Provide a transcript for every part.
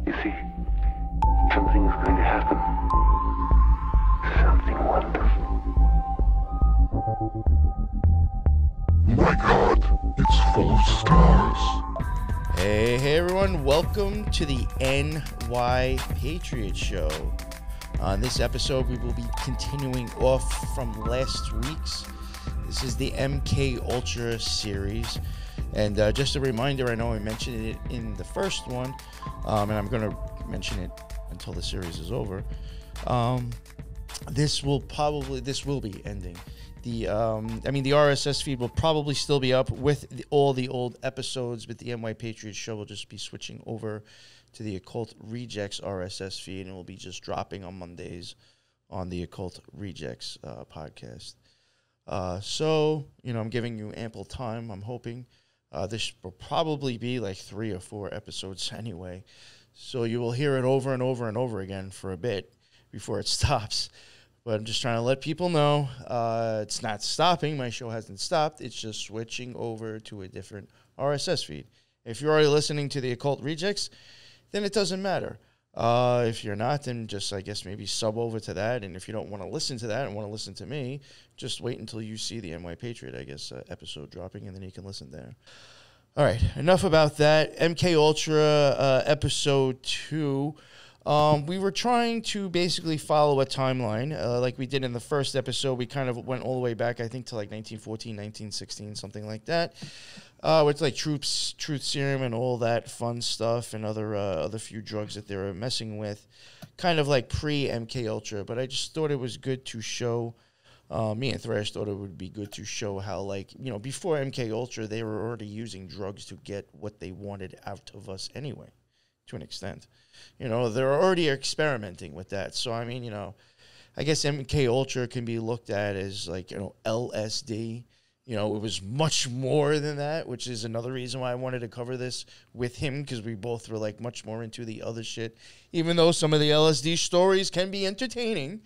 You see, something's going to happen. Something wonderful. My God, it's full of stars. Hey everyone, welcome to the NY Patriot Show. On this episode, we will be continuing off from last week's. This is the MKULTRA series. And just a reminder, I know I mentioned it in the first one, and I'm going to mention it until the series is over. This will be ending. The RSS feed will probably still be up with all the old episodes, but the NY Patriot Show will just be switching over to the Occult Rejects RSS feed, and will be just dropping on Mondays on the Occult Rejects podcast. So, I'm giving you ample time, I'm hoping. This will probably be like 3 or 4 episodes anyway, so you will hear it over and over and over again for a bit before it stops. But I'm just trying to let people know it's not stopping. My show hasn't stopped. It's just switching over to a different RSS feed. If you're already listening to the Occult Rejects, then it doesn't matter. If you're not, then just, I guess, maybe sub over to that. And if you don't want to listen to that and want to listen to me, just wait until you see the NY Patriot, I guess, episode dropping, and then you can listen there. All right, enough about that. MKULTRA episode 2. We were trying to basically follow a timeline like we did in the first episode. We kind of went all the way back, I think, to like 1914, 1916, something like that, with like truth serum and all that fun stuff and other few drugs that they were messing with, kind of like pre-MKULTRA. But I just thought it was good to show, me and Thrash thought it would be good to show how, like, before MKULTRA, they were already using drugs to get what they wanted out of us anyway, to an extent. They're already experimenting with that. So, I mean, I guess MKULTRA can be looked at as like, LSD. It was much more than that, which is another reason why I wanted to cover this with him, because we both were like much more into the other shit, even though some of the LSD stories can be entertaining.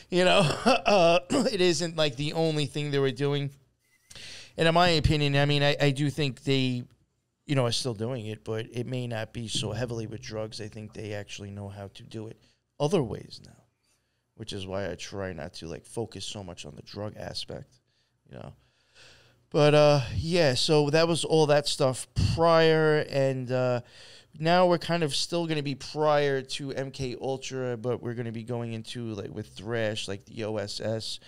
It isn't like the only thing they were doing. And in my opinion, I mean, I do think they, are still doing it, but it may not be so heavily with drugs. I think they actually know how to do it other ways now, which is why I try not to like focus so much on the drug aspect, But, yeah, so that was all that stuff prior, and now we're kind of still going to be prior to MKULTRA, but we're going to be going into, like, with Thrash, like the OSS,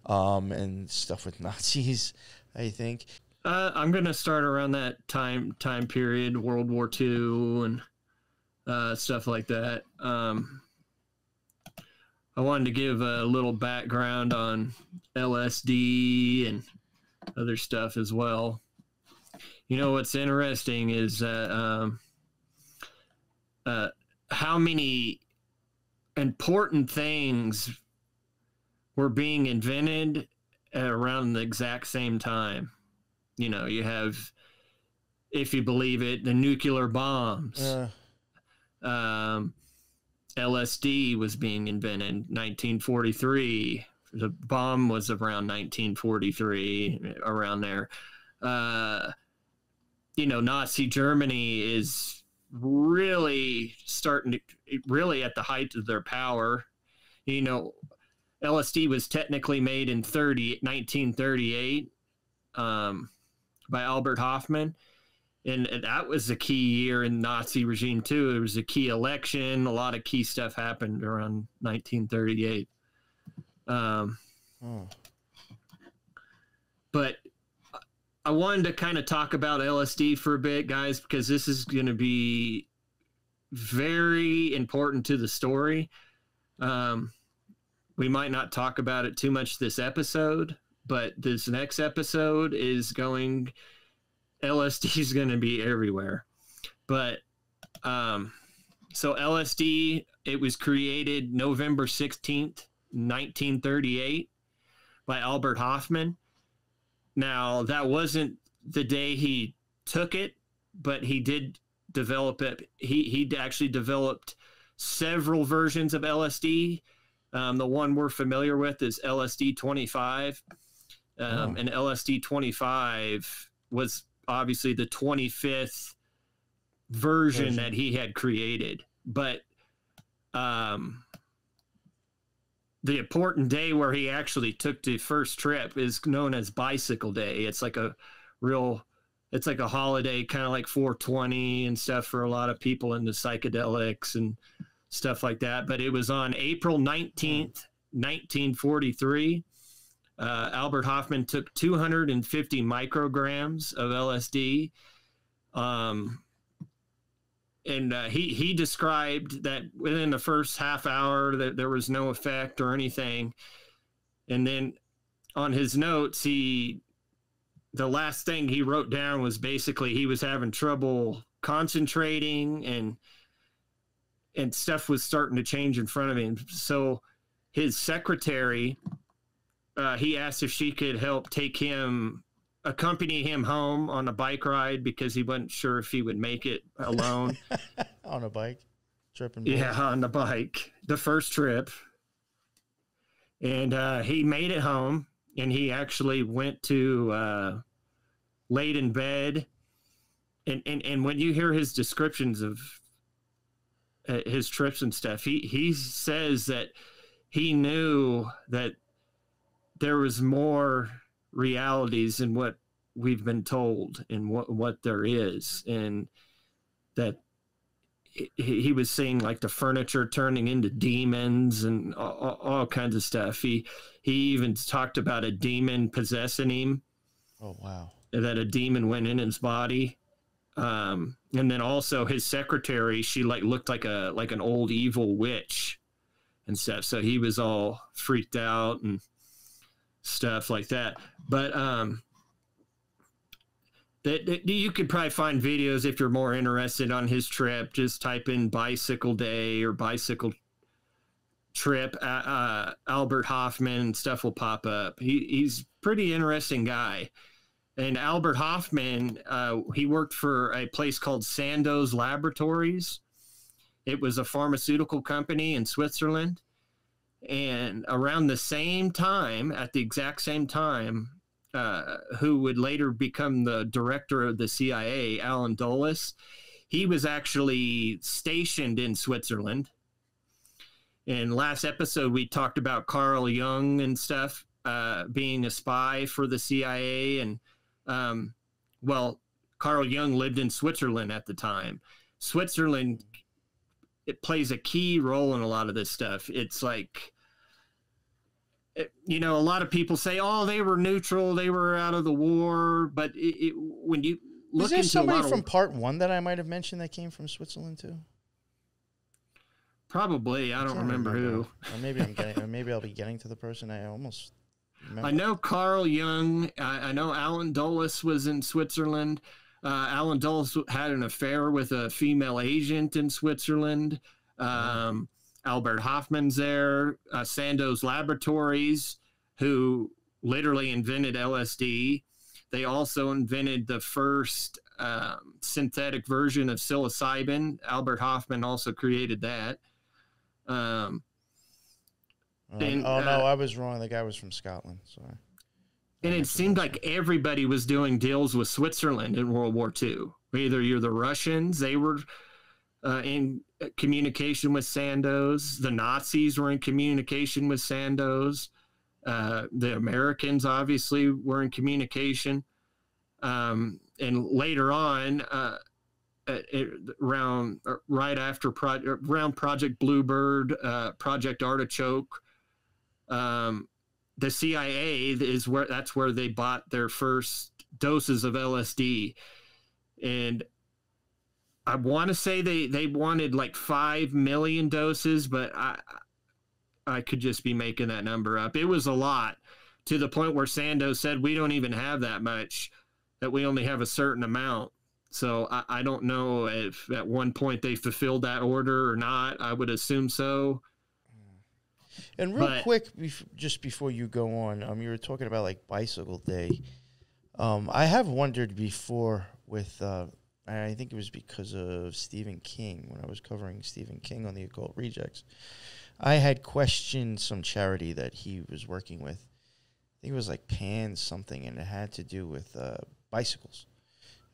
and stuff with Nazis, I think. I'm going to start around that time period, World War II and stuff like that. I wanted to give a little background on LSD and other stuff as well. What's interesting is that how many important things were being invented around the exact same time. You have, if you believe it, the nuclear bombs. LSD was being invented 1943. The bomb was around 1943, around there. Nazi Germany is really really at the height of their power. LSD was technically made in 1938 by Albert Hofmann. And that was a key year in the Nazi regime, too. It was a key election. A lot of key stuff happened around 1938. But I wanted to kind of talk about LSD for a bit, guys, because this is going to be very important to the story. We might not talk about it too much this episode, but this next episode is LSD is going to be everywhere. But so LSD, it was created November 16th, 1938 by Albert Hofmann. Now, that wasn't the day he took it, but he did develop it. He actually developed several versions of LSD. The one we're familiar with is LSD 25. And LSD 25 was obviously the 25th version that he had created. but the important day where he actually took the first trip is known as Bicycle Day. It's like a holiday, kind of like 420 and stuff for a lot of people into psychedelics and stuff like that. But it was on April 19th, 1943. Albert Hofmann took 250 micrograms of LSD. And he described that within the first half hour that there was no effect or anything. And then on his notes, the last thing he wrote down was basically he was having trouble concentrating and stuff was starting to change in front of him. So his secretary, he asked if she could help accompany him home on a bike ride because he wasn't sure if he would make it alone. On a bike? Tripping? Yeah, on the bike. The first trip. And he made it home, and he actually went to laid in bed. And when you hear his descriptions of his trips and stuff, he says that he knew that there was more realities in what we've been told and what there is, and that he was seeing like the furniture turning into demons and all kinds of stuff. He even talked about a demon possessing him. Oh wow. That a demon went in his body. And then also his secretary, she looked like an old evil witch and stuff. So he was all freaked out and stuff like that. But that you could probably find videos if you're more interested on his trip. Just type in Bicycle Day or Bicycle Trip. Albert Hofmann, stuff will pop up. He's a pretty interesting guy. And Albert Hofmann, he worked for a place called Sandoz Laboratories. It was a pharmaceutical company in Switzerland. And around the same time, at the exact same time, who would later become the director of the CIA, Allan Dois, he was actually stationed in Switzerland. In last episode, we talked about Carl Jung and stuff, being a spy for the CIA. And, Carl Jung lived in Switzerland at the time. Switzerland, it plays a key role in a lot of this stuff. It's like, a lot of people say, "Oh, they were neutral, they were out of the war." But when you look into somebody from part one that I might have mentioned that came from Switzerland too? Probably, I don't remember who. Or maybe I'll be getting to the person I almost remember. I know Carl Jung. I know Allan Dois was in Switzerland. Allan Dois had an affair with a female agent in Switzerland. Albert Hofmann's there. Sandoz Laboratories, who literally invented LSD. They also invented the first synthetic version of psilocybin. Albert Hofmann also created that. No, I was wrong. The guy was from Scotland. Sorry. And it seemed like everybody was doing deals with Switzerland in World War II. Either you're the Russians, they were in communication with Sandoz. The Nazis were in communication with Sandoz. The Americans obviously were in communication. And later on, around Project Bluebird, Project Artichoke, the CIA that's where they bought their first doses of LSD. And I want to say they wanted like 5 million doses, but I could just be making that number up. It was a lot, to the point where Sandoz said, "We don't even have that much, that we only have a certain amount." So I don't know if at one point they fulfilled that order or not. I would assume so. And quick, just before you go on, you were talking about like Bicycle Day. I have wondered before with, I think it was because of Stephen King, when I was covering Stephen King on the Occult Rejects. I had questioned some charity that he was working with. I think it was like Pan something, and it had to do with bicycles.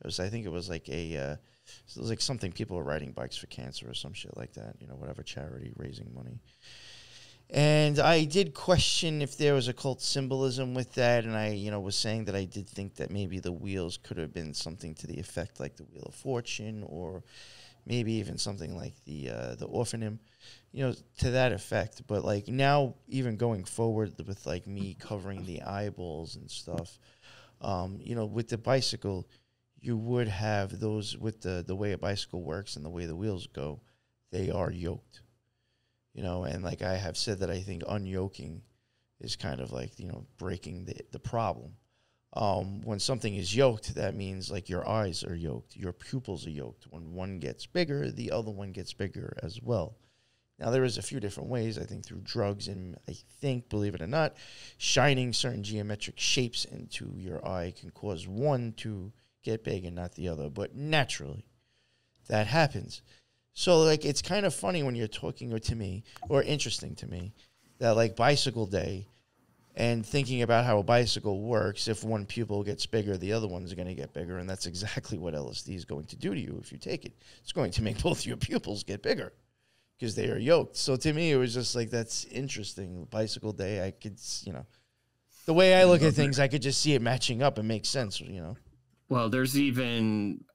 I think it was like a So it was like something people were riding bikes for cancer or some shit like that, you know, whatever charity raising money. And I did question if there was occult symbolism with that, and I, you know, was saying that I did think that maybe the wheels could have been something to the effect like the Wheel of Fortune, or maybe even something like the Orphanum, you know, to that effect. But like now, even going forward with like me covering the eyeballs and stuff, you know, with the bicycle, you would have those with the way a bicycle works and the way the wheels go, they are yoked. You know, and like I have said that I think unyoking is kind of like, you know, breaking the problem. When something is yoked, that means like your eyes are yoked, your pupils are yoked. When one gets bigger, the other one gets bigger as well. Now, there is a few different ways, I think, through drugs and I think, believe it or not, shining certain geometric shapes into your eye can cause one to get big and not the other. But naturally, that happens. So, like, it's kind of funny when you're talking to me, or interesting to me, that, like, bicycle day and thinking about how a bicycle works, if one pupil gets bigger, the other one's going to get bigger, and that's exactly what LSD is going to do to you if you take it. It's going to make both your pupils get bigger because they are yoked. So, to me, it was just like, that's interesting. Bicycle day, I could, you know, the way I look at things, I could just see it matching up and make sense, you know. Well, there's even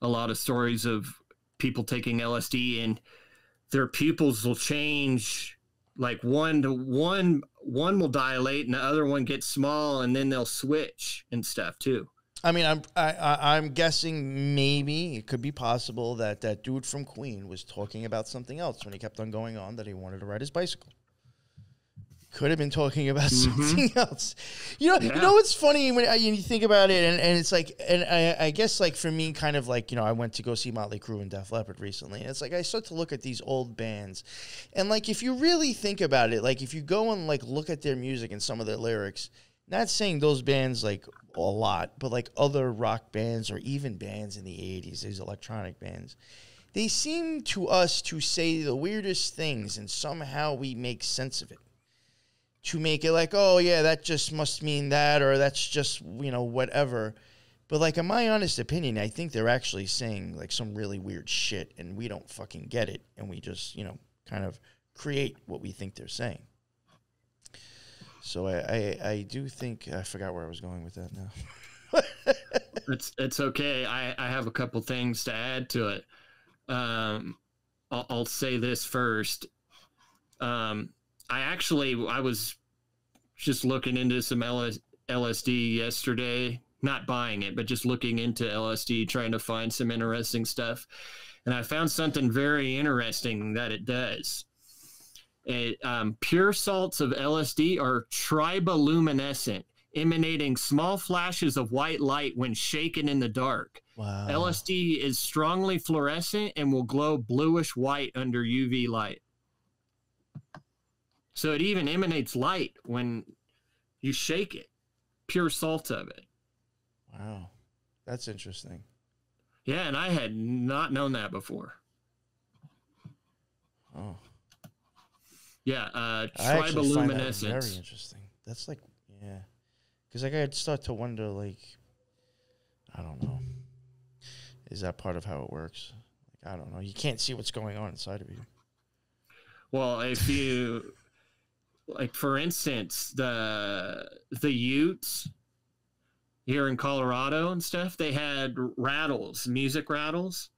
a lot of stories of people taking LSD and their pupils will change, like one will dilate and the other one gets small, and then they'll switch and stuff too. I mean, I'm guessing maybe it could be possible that that dude from Queen was talking about something else when he kept on going on that he wanted to ride his bicycle. Could have been talking about something else. You know, you know what's funny when you think about it, and it's like, and I guess like for me, kind of like, you know, I went to go see Motley Crue and Def Leppard recently, and it's like I start to look at these old bands, and like if you really think about it, like if you go and like look at their music and some of their lyrics, not saying those bands like a lot, but like other rock bands or even bands in the 80s, these electronic bands, they seem to us to say the weirdest things, and somehow we make sense of it. To make it like, oh, yeah, that just must mean that, or that's just, you know, whatever. But, like, in my honest opinion, I think they're actually saying, like, some really weird shit, and we don't fucking get it, and we just, you know, kind of create what we think they're saying. So I do think, I forgot where I was going with that now. It's okay. I have a couple things to add to it. I'll say this first. I was just looking into some LSD yesterday, not buying it, but just looking into LSD, trying to find some interesting stuff. And I found something very interesting that it does. Pure salts of LSD are triboluminescent, emanating small flashes of white light when shaken in the dark. Wow. LSD is strongly fluorescent and will glow bluish white under UV light. So it even emanates light when you shake it. Pure salt of it. Wow. That's interesting. Yeah, and I had not known that before. Oh. Yeah, I actually find that triboluminescence. very interesting. That's like, yeah. Because like I'd start to wonder, like, I don't know. Is that part of how it works? Like, I don't know. You can't see what's going on inside of you. Well, if you... Like, for instance, the Utes here in Colorado and stuff, they had rattles, music rattles,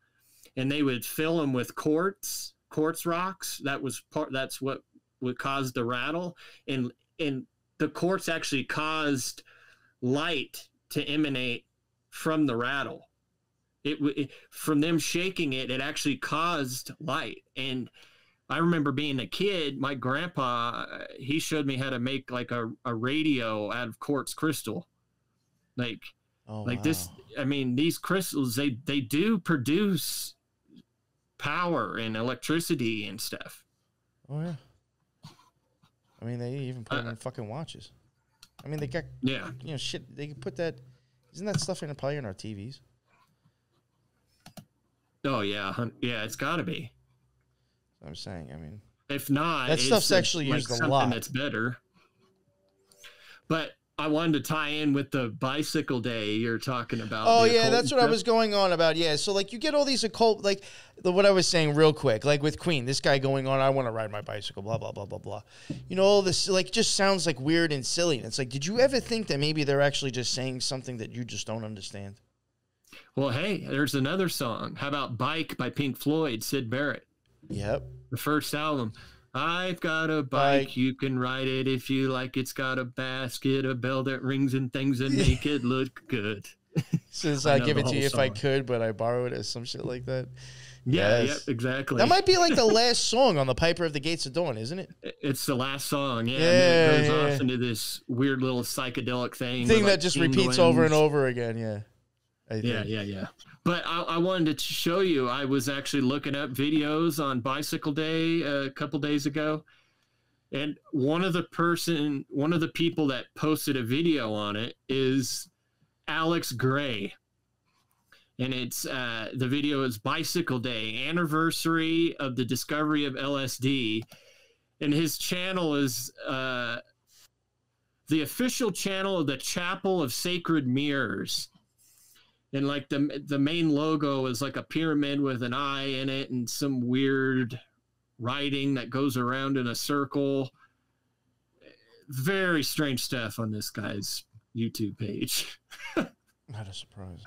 and they would fill them with quartz rocks. That's what would cause the rattle, and the quartz actually caused light to emanate from the rattle. From them shaking it, it actually caused light. And I remember being a kid, my grandpa, he showed me how to make like a radio out of quartz crystal. Like, wow. This, I mean, these crystals, they do produce power and electricity and stuff. Oh, yeah. I mean, they even put them in fucking watches. I mean, they got, you know, shit, they can put that, isn't that stuff probably in our TVs? Oh, yeah. Yeah, it's got to be. I'm saying, I mean, if not, that stuff's actually used a lot. That's better. But I wanted to tie in with the bicycle day you're talking about. Oh yeah, that's what I was going on about. Yeah, so like you get all these occult, like what I was saying real quick, like with Queen, this guy going on, I want to ride my bicycle, blah blah blah blah blah. You know, all this like just sounds like weird and silly. And it's like, did you ever think that maybe they're actually just saying something that you just don't understand? Well, hey, there's another song. How about "Bike" by Pink Floyd, Syd Barrett? Yep, the first album. I've got a bike, you can ride it if you like. It's got a basket, a bell that rings and things that make it look good. Since I give it to you if I could, but I borrow it as some shit like that. Yeah, yes. Yeah, exactly. That might be like the last song on the Piper of the Gates of Dawn, isn't it? It's the last song, yeah. And it goes off into this weird little psychedelic thing. Thing that just repeats over and over again, yeah. Yeah. But I wanted to show you, I was actually looking up videos on Bicycle Day a couple days ago. And one of the people that posted a video on it is Alex Gray. And it's the video is Bicycle Day, anniversary of the discovery of LSD. And his channel is the official channel of the Chapel of Sacred Mirrors. And like the main logo is like a pyramid with an eye in it and some weird writing that goes around in a circle. Very strange stuff on this guy's YouTube page. Not a surprise.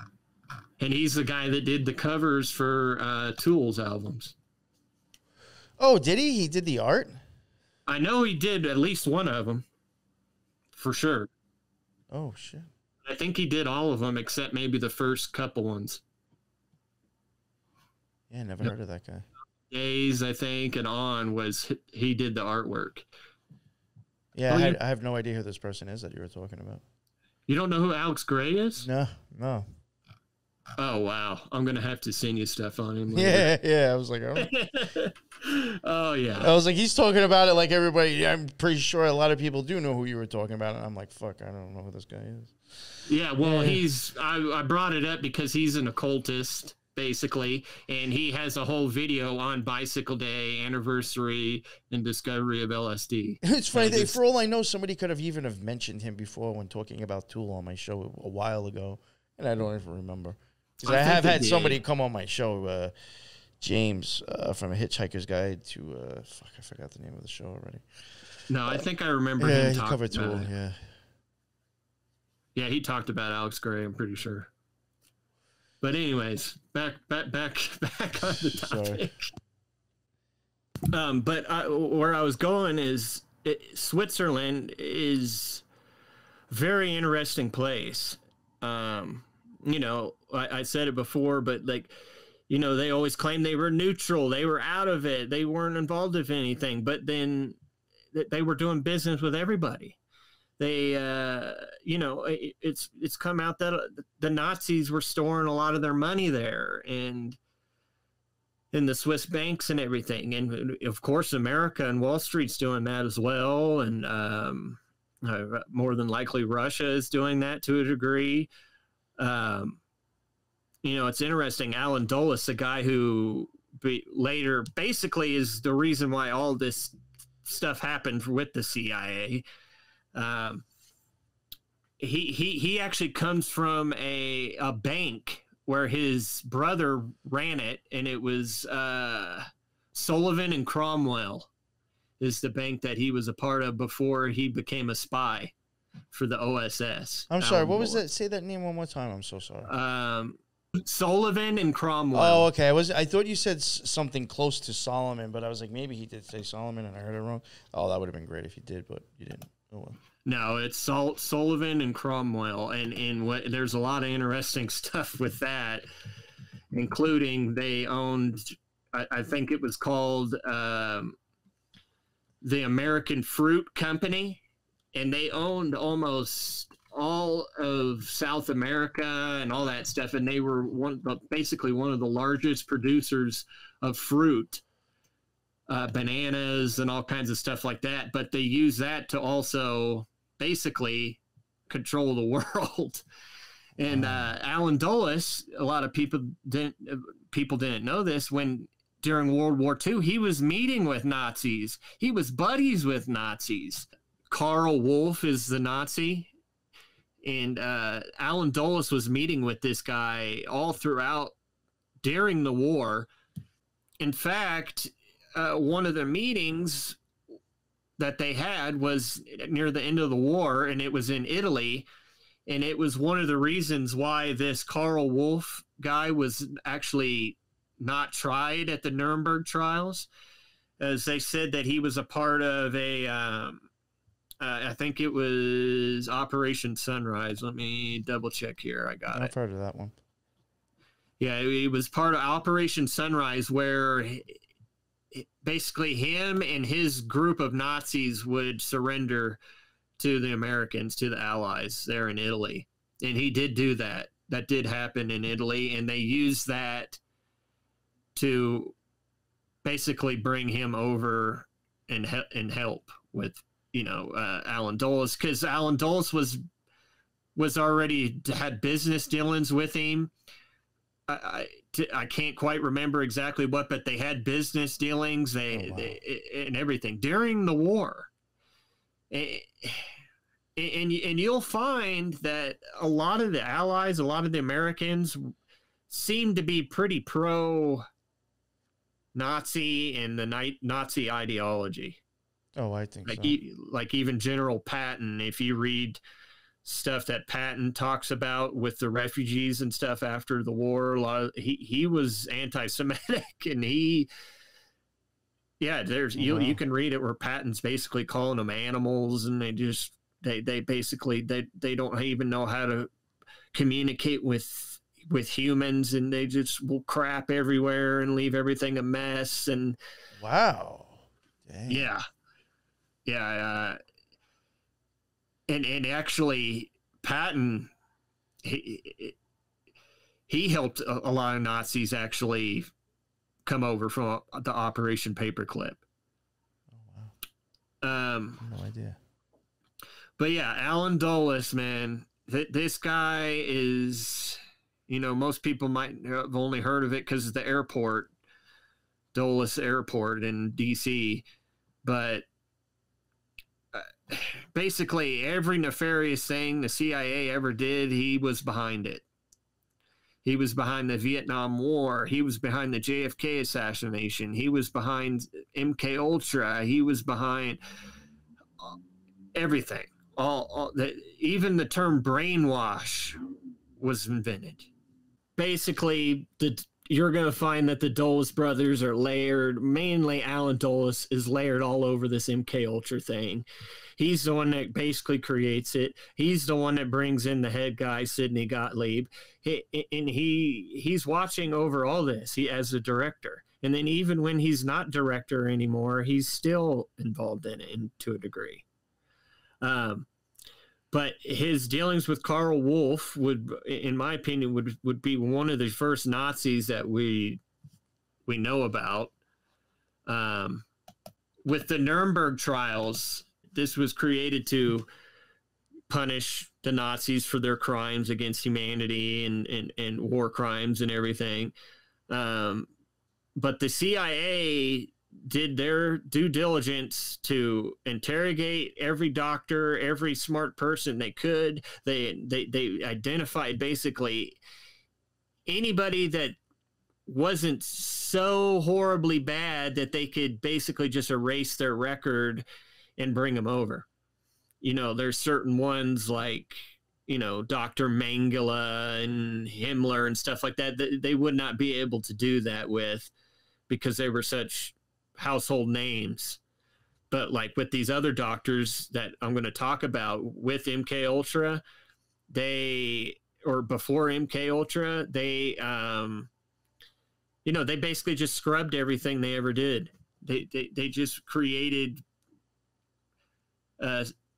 And he's the guy that did the covers for Tool's albums. Oh, did he? He did the art? I know he did at least one of them. For sure. Oh, shit. I think he did all of them except maybe the first couple ones. Yeah, never heard of that guy. Days, I think, and on was he did the artwork. Yeah, I have no idea who this person is that you were talking about. You don't know who Alex Gray is? No. Oh, wow. I'm going to have to send you stuff on him later. Yeah. I was like, oh. Oh, yeah. I was like, he's talking about it like everybody. I'm pretty sure a lot of people do know who you were talking about. And I'm like, fuck, I don't know who this guy is. Yeah, well, I brought it up because he's an occultist, basically, and he has a whole video on Bicycle Day, anniversary, and discovery of LSD. It's funny, for all I know, somebody could have even have mentioned him before when talking about Tool on my show a while ago, and I don't even remember. Because I have had somebody come on my show, James, from A Hitchhiker's Guide to, I forgot the name of the show already. No, I think I remember him talking covered Tool, about it. Yeah. Yeah, he talked about Alex Gray, I'm pretty sure. But anyways, back on the topic. But where I was going is Switzerland is a very interesting place. You know, I said it before, but like, you know, they always claim they were neutral. They were out of it. They weren't involved with anything. But then they were doing business with everybody. They, you know, it's come out that the Nazis were storing a lot of their money there and in the Swiss banks and everything. And of course, America and Wall Street's doing that as well. And more than likely Russia is doing that to a degree. You know, it's interesting. Allan Dois, the guy who later basically is the reason why all this stuff happened with the CIA. He actually comes from a bank where his brother ran it, and it was Sullivan and Cromwell is the bank that he was a part of before he became a spy for the OSS. I'm sorry, what was that? Say that name one more time. I'm so sorry. Sullivan and Cromwell. Oh, okay. I thought you said something close to Solomon, but I was like, maybe he did say Solomon and I heard it wrong. Oh, that would have been great if you did, but you didn't. Oh, well. No, it's Sullivan and Cromwell, and there's a lot of interesting stuff with that, including they owned, I think it was called the American Fruit Company, and they owned almost all of South America and all that stuff, and they were basically one of the largest producers of fruit. Bananas and all kinds of stuff like that, but they use that to also basically control the world. And Allan Dois, a lot of people didn't know this, when during World War II he was meeting with Nazis. He was buddies with Nazis. Karl Wolff is the Nazi And Allan Dois was meeting with this guy all throughout during the war. In fact, one of the meetings that they had was near the end of the war, and it was in Italy. And it was one of the reasons why this Karl Wolf guy was actually not tried at the Nuremberg trials, as they said that he was a part of a, I think it was Operation Sunrise. Let me double check here. I got it. I've heard of that one. Yeah, it was part of Operation Sunrise, where basically him and his group of Nazis would surrender to the Americans, to the Allies there in Italy. And he did do that. That did happen in Italy, and they used that to basically bring him over and help with, Allan Dois, because Allan Dois was already had business dealings with him. I can't quite remember exactly what, but they had business dealings and everything during the war. And you'll find that a lot of the Allies, a lot of the Americans seem to be pretty pro-Nazi and the Nazi ideology. Oh, I think so. Like even General Patton, if you read stuff that Patton talks about with the refugees and stuff after the war, he was anti-Semitic, and you can read it where Patton's basically calling them animals, and they basically don't even know how to communicate with humans, and they just will crap everywhere and leave everything a mess. And wow. Dang. Yeah. And actually, Patton, he helped a lot of Nazis actually come over from the Operation Paperclip. Oh, wow. No idea. But yeah, Allan Dois, man, this guy is, most people might have only heard of it because of the airport, Dulles Airport in D.C., but basically every nefarious thing the CIA ever did, he was behind it. He was behind the Vietnam War. He was behind the JFK assassination. He was behind MKUltra. He was behind everything. Even the term brainwash was invented. Basically, you're going to find that the Dulles brothers are layered. Mainly, Allan Dois is layered all over this MKUltra thing. He's the one that basically creates it. He's the one that brings in the head guy, Sidney Gottlieb. He's watching over all this as a director. And then even when he's not director anymore, he's still involved in it to a degree. But his dealings with Karl Wolf would, in my opinion, would be one of the first Nazis that we know about. With the Nuremberg trials, this was created to punish the Nazis for their crimes against humanity and war crimes and everything. But the CIA did their due diligence to interrogate every doctor, every smart person they could. They identified basically anybody that wasn't so horribly bad that they could basically just erase their record and bring them over. There's certain ones like, Dr. Mengele and Himmler and stuff like that they would not be able to do that with, because they were such household names. But like with these other doctors that I'm going to talk about with MKUltra, or before MKUltra, they basically just scrubbed everything they ever did. They just created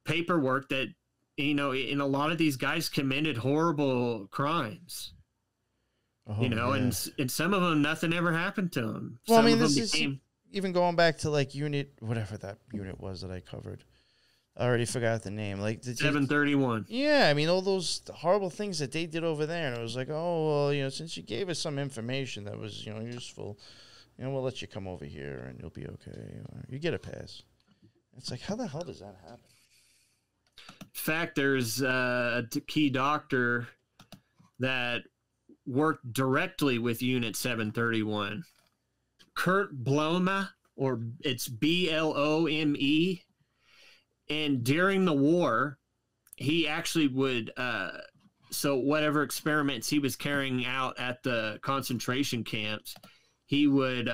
paperwork that, and a lot of these guys committed horrible crimes. And some of them, nothing ever happened to them. Well, Some I mean, of them this is even going back to like whatever that unit was that I covered. I already forgot the name. Like 731. Yeah, I mean, all those horrible things that they did over there, and it was like, oh, well, since you gave us some information that was, useful, we'll let you come over here and you'll be okay. Or you get a pass. It's like, how the hell does that happen? fact, there's a key doctor that worked directly with Unit 731. Kurt Blomma, or it's Blome. And during the war, he actually would, so whatever experiments he was carrying out at the concentration camps, he would,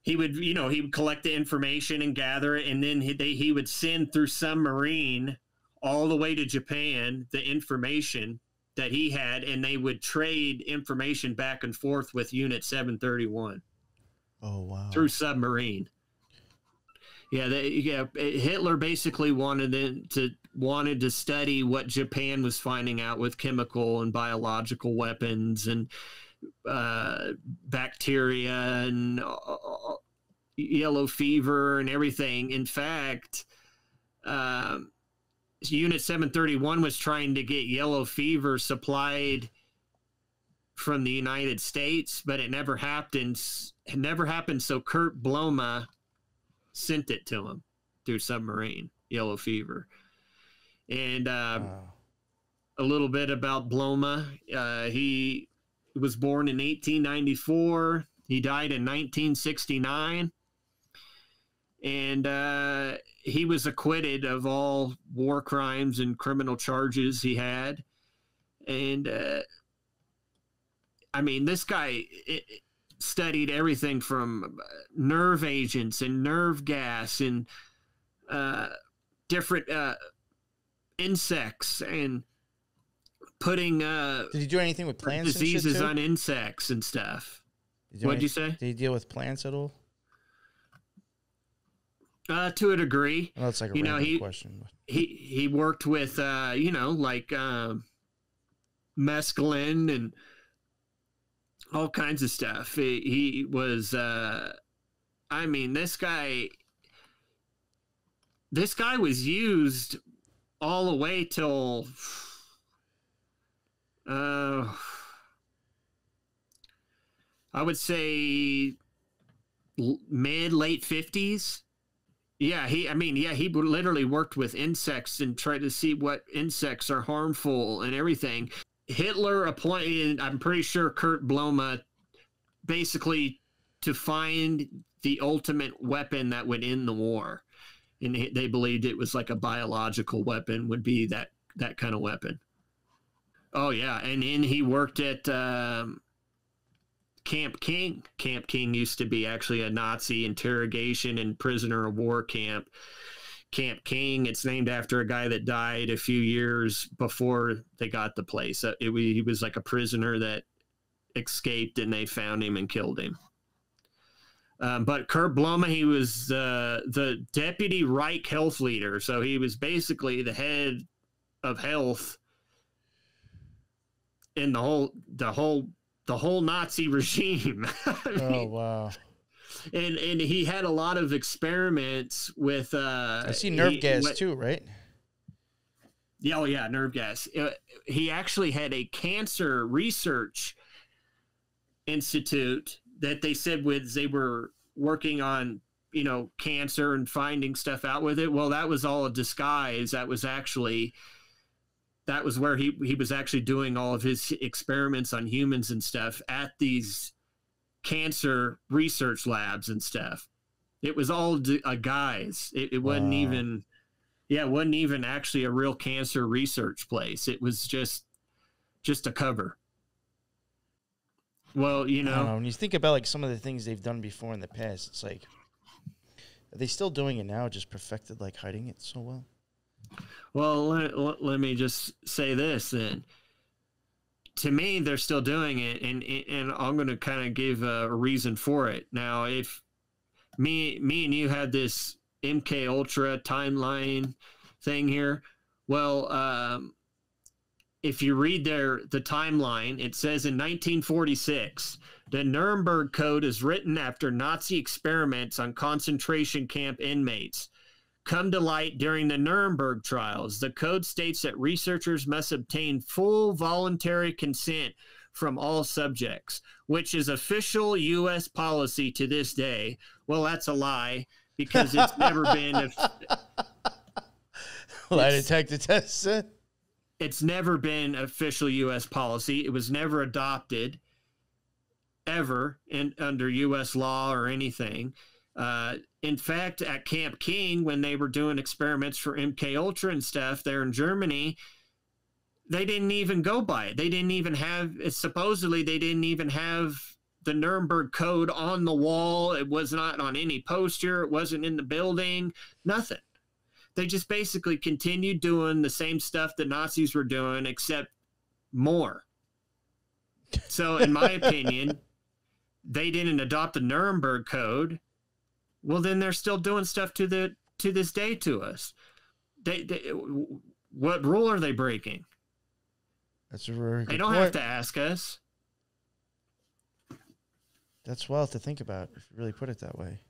he would collect the information and gather it, and then he would send through submarine all the way to Japan the information that he had, and they would trade information back and forth with Unit 731. Oh wow! Through submarine. Yeah, Hitler basically wanted to study what Japan was finding out with chemical and biological weapons and bacteria and yellow fever and everything. In fact, Unit 731 was trying to get yellow fever supplied from the United States, but it never happened. So Kurt Blomma sent it to him through submarine, yellow fever. And a little bit about Blomma. He was born in 1894. He died in 1969. And he was acquitted of all war crimes and criminal charges he had. And I mean, this guy studied everything from nerve agents and nerve gas and different insects and putting did he do anything with plants diseases and shit too? on insects and stuff. What'd you say? Did he deal with plants at all? To a degree. Well, that's like a random question. He worked with like mescaline and all kinds of stuff. He was I mean, this guy was used all the way till I would say late 50s. Yeah, he literally worked with insects and tried to see what insects are harmful and everything. Hitler appointed, I'm pretty sure, Kurt Blomma basically to find the ultimate weapon that would end the war. And they believed it was like a biological weapon would be that kind of weapon. Oh, yeah. And then he worked at Camp King. Camp King used to be actually a Nazi interrogation and prisoner of war camp. Camp King, it's named after a guy that died a few years before they got the place. He was like a prisoner that escaped and they found him and killed him. But Kurt Blomma, he was the deputy Reich health leader. So he was basically the head of health in the whole Nazi regime. Oh wow! And he had a lot of experiments with. I see nerve gas too, right? Yeah, oh yeah, nerve gas. He actually had a cancer research institute that they said they were working on, cancer and finding stuff out with it. Well, that was all a disguise. That was where he was actually doing all of his experiments on humans and stuff at these cancer research labs and stuff. It was all a guise. It wasn't even, it wasn't even actually a real cancer research place. It was just a cover. Well, I don't know, when you think about like some of the things they've done before in the past, it's like, are they still doing it now? Just perfected like hiding it so well. Well, let me just say this then. To me, they're still doing it, and I'm going to kind of give a reason for it. Now, if me and you had this MKULTRA timeline thing here, well, if you read the timeline, it says in 1946, the Nuremberg Code is written after Nazi experiments on concentration camp inmates come to light during the Nuremberg trials. The code states that researchers must obtain full voluntary consent from all subjects, which is official U.S. policy to this day. Well, that's a lie, because it's never been. Lie detector tests. It's never been official U.S. policy. It was never adopted ever under U.S. law or anything. In fact, at Camp King, when they were doing experiments for MKUltra and stuff there in Germany, they didn't even go by it. They didn't even have, supposedly they didn't even have the Nuremberg Code on the wall. It was not on any poster. It wasn't in the building, nothing. They just basically continued doing the same stuff the Nazis were doing, except more. So in my opinion, they didn't adopt the Nuremberg Code. Well, then they're still doing stuff to this day to us. What rule are they breaking? That's a very good They don't point. have to ask us. That's wild to think about if you really put it that way.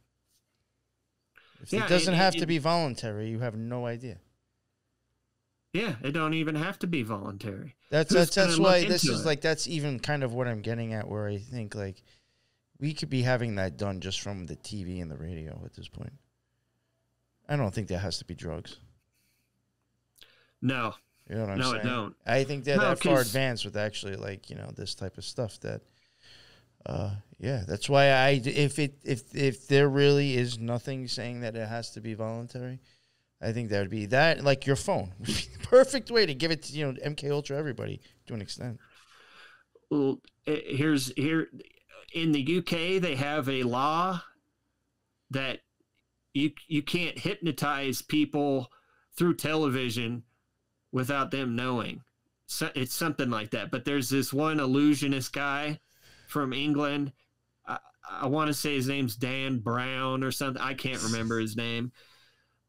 If Yeah, it doesn't have to it- be voluntary, you have no idea. Yeah, it don't even have to be voluntary. That's Who's gonna why look this into is it? like, that's even kind of what I'm getting at, where I think like we could be having that done just from the TV and the radio at this point. I don't think that has to be drugs. No, You know what I'm No, saying? it don't. I think they're No, that far 'cause- advanced with actually like, you know, this type of stuff that yeah, that's why if there really is nothing saying that it has to be voluntary, I think that would be that, like your phone. Perfect way to give it to, you know, MKUltra everybody to an extent. well, here in the UK, they have a law that you can't hypnotize people through television without them knowing. So it's something like that. But there's this one illusionist guy from England. I want to say his name's Dan Brown or something. I can't remember his name,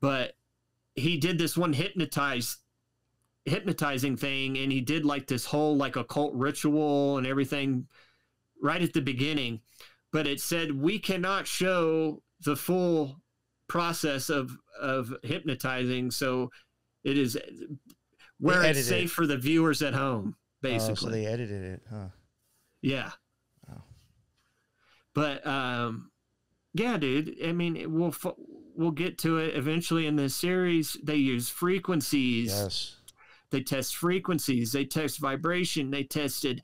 but he did this one hypnotizing thing, and he did like this whole like occult ritual and everything right at the beginning. But it said we cannot show the full process of hypnotizing, so it is where it's safe for the viewers at home, basically. So they edited it, huh? Yeah. Wow. But yeah, dude. I mean, we'll get to it eventually in this series. They use frequencies. Yes. They test frequencies. They test vibration. They tested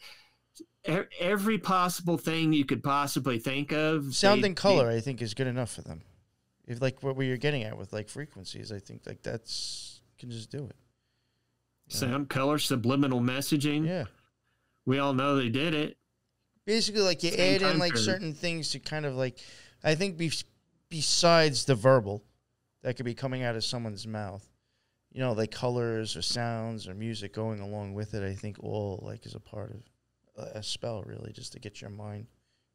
every possible thing you could possibly think of. Sound and color, I think, is good enough for them. If like what you're getting at with like frequencies, I think like that's can just do it. Sound, color, subliminal messaging. Yeah. We all know they did it. Basically, like you Same add in time like period. certain things to kind of like, I think besides the verbal that could be coming out of someone's mouth, you know, like colors or sounds or music going along with it, I think all like is a part of a spell, really, just to get your mind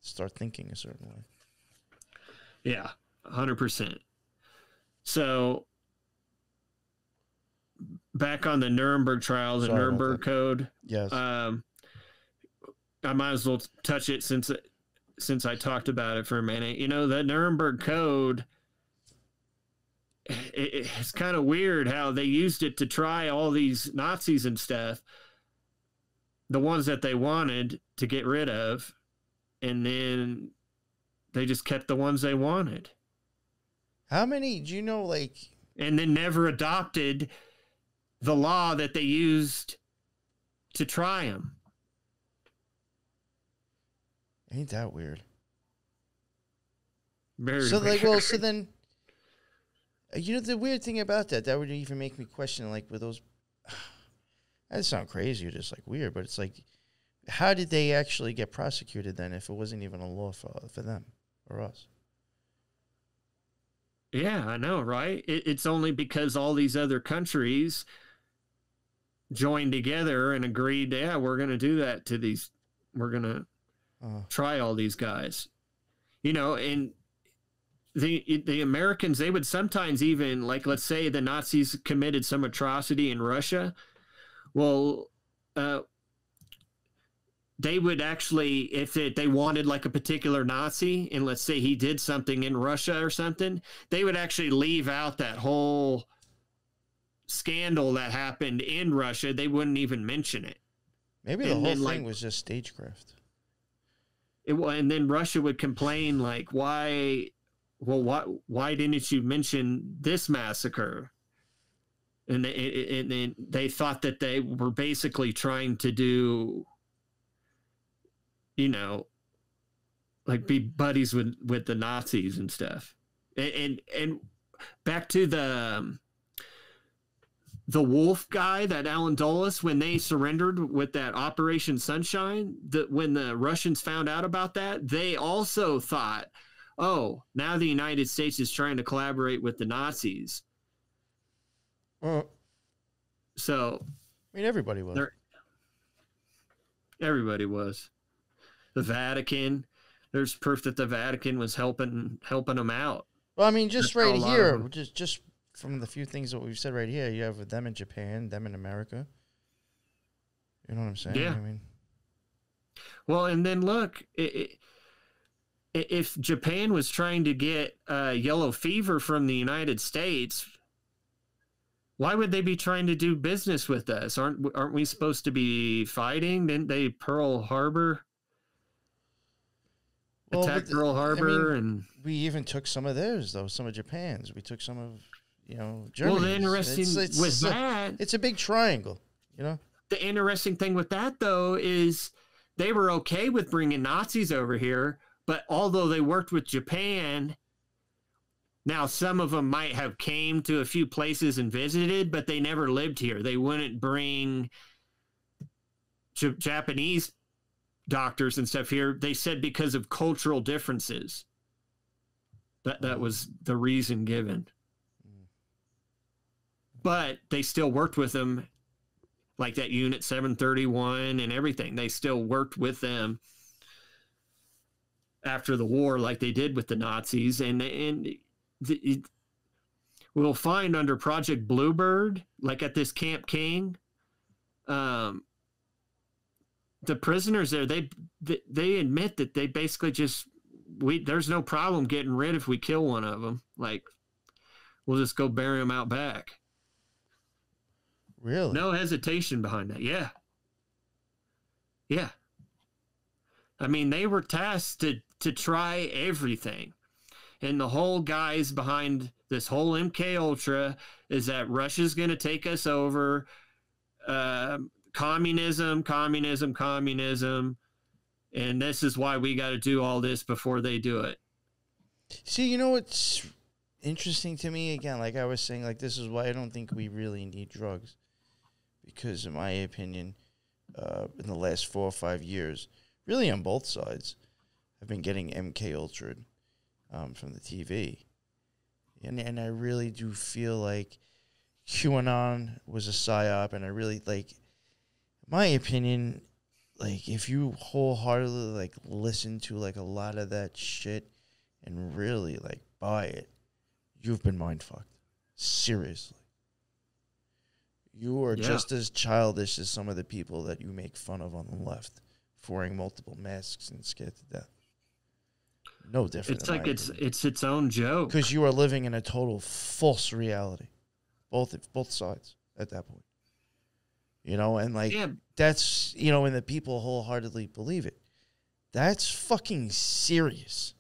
to start thinking a certain way. Yeah, 100%. So back on the Nuremberg trial, the Sorry about Nuremberg that. Code. Yes. I might as well touch it since I talked about it for a minute. You know, the Nuremberg Code, it's kind of weird how they used it to try all these Nazis and stuff, the ones that they wanted to get rid of, and then they just kept the ones they wanted. How many, do you know, like... And then never adopted the law that they used to try them. Ain't that weird? Very So, like, weird. well, so then... You know, the weird thing about that would even make me question, like, with those... That sound crazy or just, like, weird, but it's like, how did they actually get prosecuted then if it wasn't even a law for them or us? Yeah, I know, right? It's only because all these other countries joined together and agreed, yeah, we're going to do that to these, we're going to try all these guys. You know, and the Americans, they would sometimes even, like, let's say the Nazis committed some atrocity in Russia. Well, they would actually, if they wanted like a particular Nazi, and let's say he did something in Russia or something, they would actually leave out that whole scandal that happened in Russia. They wouldn't even mention it. Maybe the whole thing was just stagecraft. And then Russia would complain like, why didn't you mention this massacre? And they thought that they were basically trying to do, you know, like be buddies with the Nazis and stuff. And back to the wolf guy, that Allan Dois, when they surrendered with that Operation Sunshine, when the Russians found out about that, they also thought, oh, now the United States is trying to collaborate with the Nazis. So, I mean, everybody was. Everybody was. The Vatican. There's proof that the Vatican was helping them out. Well, I mean, just right here, just from the few things that we've said right here, you have them in Japan, them in America. You know what I'm saying? Yeah. I mean, well, and then look, if Japan was trying to get yellow fever from the United States, why would they be trying to do business with us? Aren't we supposed to be fighting? Didn't they Pearl Harbor? Attack Pearl Harbor, and we even took some of theirs, though. Some of Japan's. We took some of, Germany. Well, the interesting with that, it's a big triangle. The interesting thing with that, though, is they were okay with bringing Nazis over here, but although they worked with Japan, now some of them might have came to a few places and visited, but they never lived here. They wouldn't bring Japanese doctors and stuff here. They said because of cultural differences. That was the reason given. But they still worked with them, like that Unit 731 and everything. They still worked with them after the war, like they did with the Nazis. We'll find under Project Bluebird, like at this Camp King, the prisoners there, they admit that they basically just, there's no problem getting rid if we kill one of them. Like, we'll just go bury them out back. Really? No hesitation behind that. Yeah. Yeah. I mean, they were tasked to try everything. And the whole guys behind this whole MKUltra is that Russia's going to take us over. Communism. And this is why we got to do all this before they do it. See, you know what's interesting to me? Again, like I was saying, like this is why I don't think we really need drugs. Because in my opinion, in the last 4 or 5 years, really on both sides, I've been getting MKUltra from the TV. And I really do feel like QAnon was a psyop, and I really, like, my opinion, like, if you wholeheartedly, like, listen to, like, a lot of that shit and really, like, buy it, you've been mind-fucked. Seriously. You are just as childish as some of the people that you make fun of on the left for wearing multiple masks and scared to death. No different. It's like it's its own joke. Because you are living in a total false reality. Both sides at that point. And like that's and the people wholeheartedly believe it. That's fucking serious.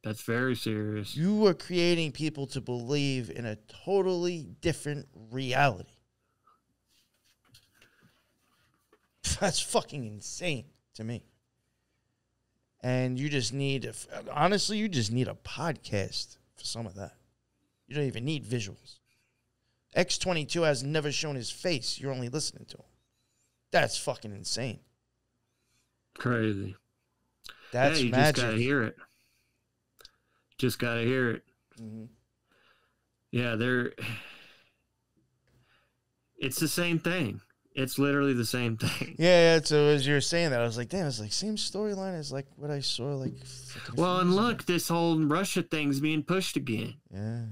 That's very serious. You are creating people to believe in a totally different reality. That's fucking insane to me. And you just need, honestly, you just need a podcast for some of that. You don't even need visuals. X-22 has never shown his face. You're only listening to him. That's fucking insane. Crazy. That's you magic. Just gotta hear it. Just gotta hear it. Mm-hmm. Yeah, it's the same thing. It's literally the same thing. Yeah, so as you were saying that, I was like, damn, it's like same storyline as like what I saw like. Well, and look, this whole Russia thing's being pushed again. Yeah.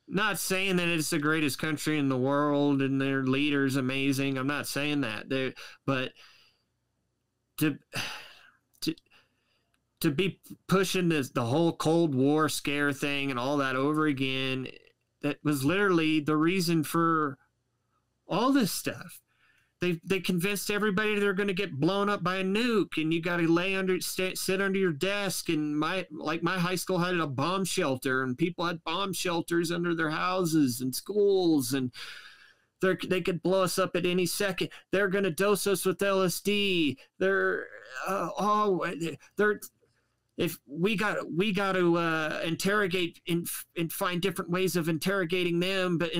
Not saying that it's the greatest country in the world and their leader's amazing. I'm not saying that. But to be pushing the whole Cold War scare thing and all that over again, that was literally the reason for all this stuff. They convinced everybody they're going to get blown up by a nuke, and you got to sit under your desk. And my high school had a bomb shelter, and people had bomb shelters under their houses and schools, and they could blow us up at any second. They're going to dose us with LSD. If we got to interrogate and find different ways of interrogating them, but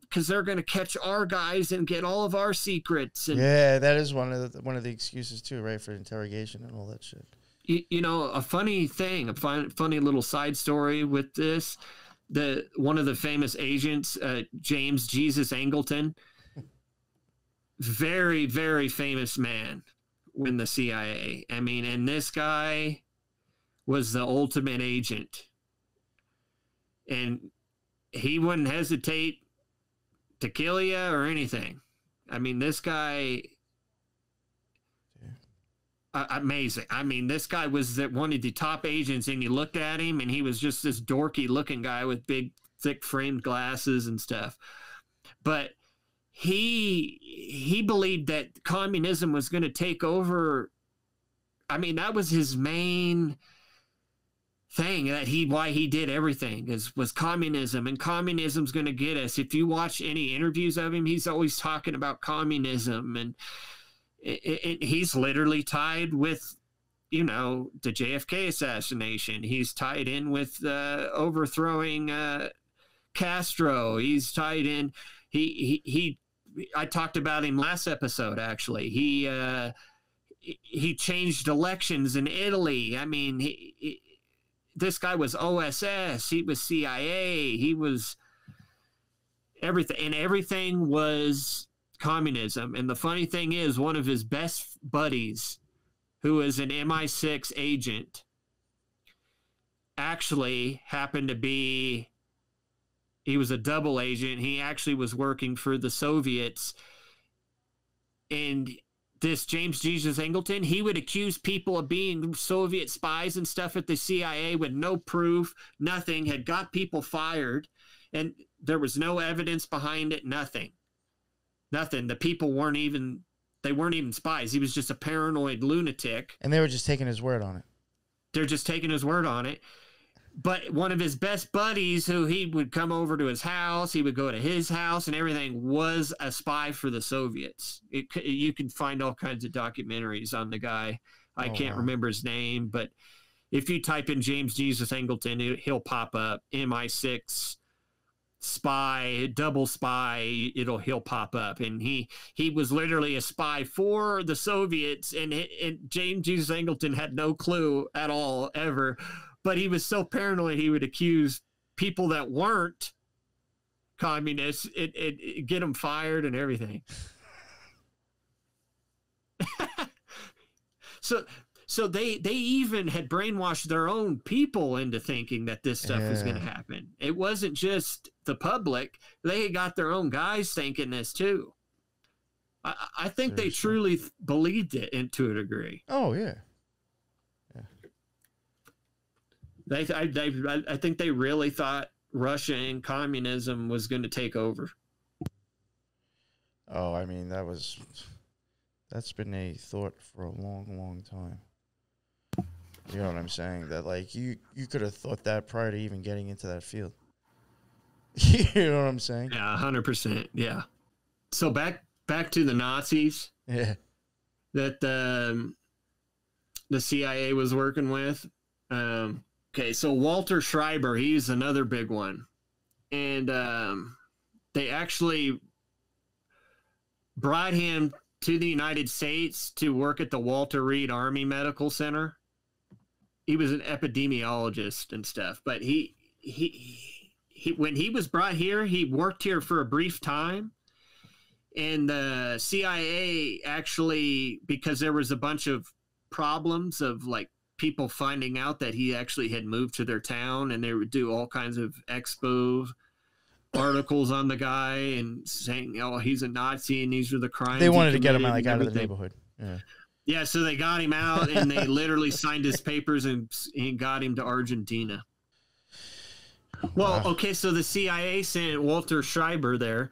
because they're going to catch our guys and get all of our secrets. And, yeah, that is one of the excuses too, right, for interrogation and all that shit. You know, a funny thing, a funny little side story with this. One of the famous agents, James Jesus Angleton, very, very famous man in the CIA. I mean, and this guy was the ultimate agent. And he wouldn't hesitate to kill you or anything. I mean, this guy... amazing. I mean, this guy was one of the top agents, and you looked at him, and he was just this dorky looking guy with big, thick framed glasses and stuff. But he believed that communism was going to take over. I mean, that was his main thing, why he did everything was communism, and communism's going to get us. If you watch any interviews of him, he's always talking about communism, and he's literally tied with, you know, the JFK assassination. He's tied in with overthrowing Castro. He's tied in. I talked about him last episode. Actually, he changed elections in Italy. I mean, this guy was OSS. He was CIA. He was everything, and everything was communism. And the funny thing is, one of his best buddies, who is an MI6 agent, actually happened to be, he was a double agent. He actually was working for the Soviets. And this James Jesus Angleton, he would accuse people of being Soviet spies and stuff at the CIA with no proof, nothing, had got people fired, and there was no evidence behind it, nothing. The people weren't even spies. He was just a paranoid lunatic. And they were just taking his word on it. They're just taking his word on it. But one of his best buddies, who he would come over to his house, he would go to his house and everything, was a spy for the Soviets. You can find all kinds of documentaries on the guy. I can't remember his name, but if you type in James Jesus Angleton, he'll pop up. MI6 spy, double spy, he'll pop up. And he was literally a spy for the Soviets, and James Jesus Angleton had no clue at all, ever. But he was so paranoid, he would accuse people that weren't communists, get them fired and everything. So they even had brainwashed their own people into thinking that this stuff was going to happen. It wasn't just the public. They had got their own guys thinking this too. I think they truly believed it to a degree. Oh, yeah. I think they really thought Russia and communism was going to take over. Oh, I mean, that's been a thought for a long, long time. You know what I'm saying? That, like, you could have thought that prior to even getting into that field. You know what I'm saying? Yeah, 100%. Yeah. So back to the Nazis. Yeah. That the CIA was working with. Okay, so Walter Schreiber, he's another big one. And they actually brought him to the United States to work at the Walter Reed Army Medical Center. He was an epidemiologist and stuff, but he when he was brought here, he worked here for a brief time. And the CIA actually, because there was a bunch of problems of like people finding out that he actually had moved to their town, and they would do all kinds of expo articles on the guy and saying, oh, he's a Nazi and these are the crimes. They wanted to get him out of the neighborhood. Yeah, so they got him out, and they literally signed his papers and got him to Argentina. Well, okay, so the CIA sent Walter Schreiber there,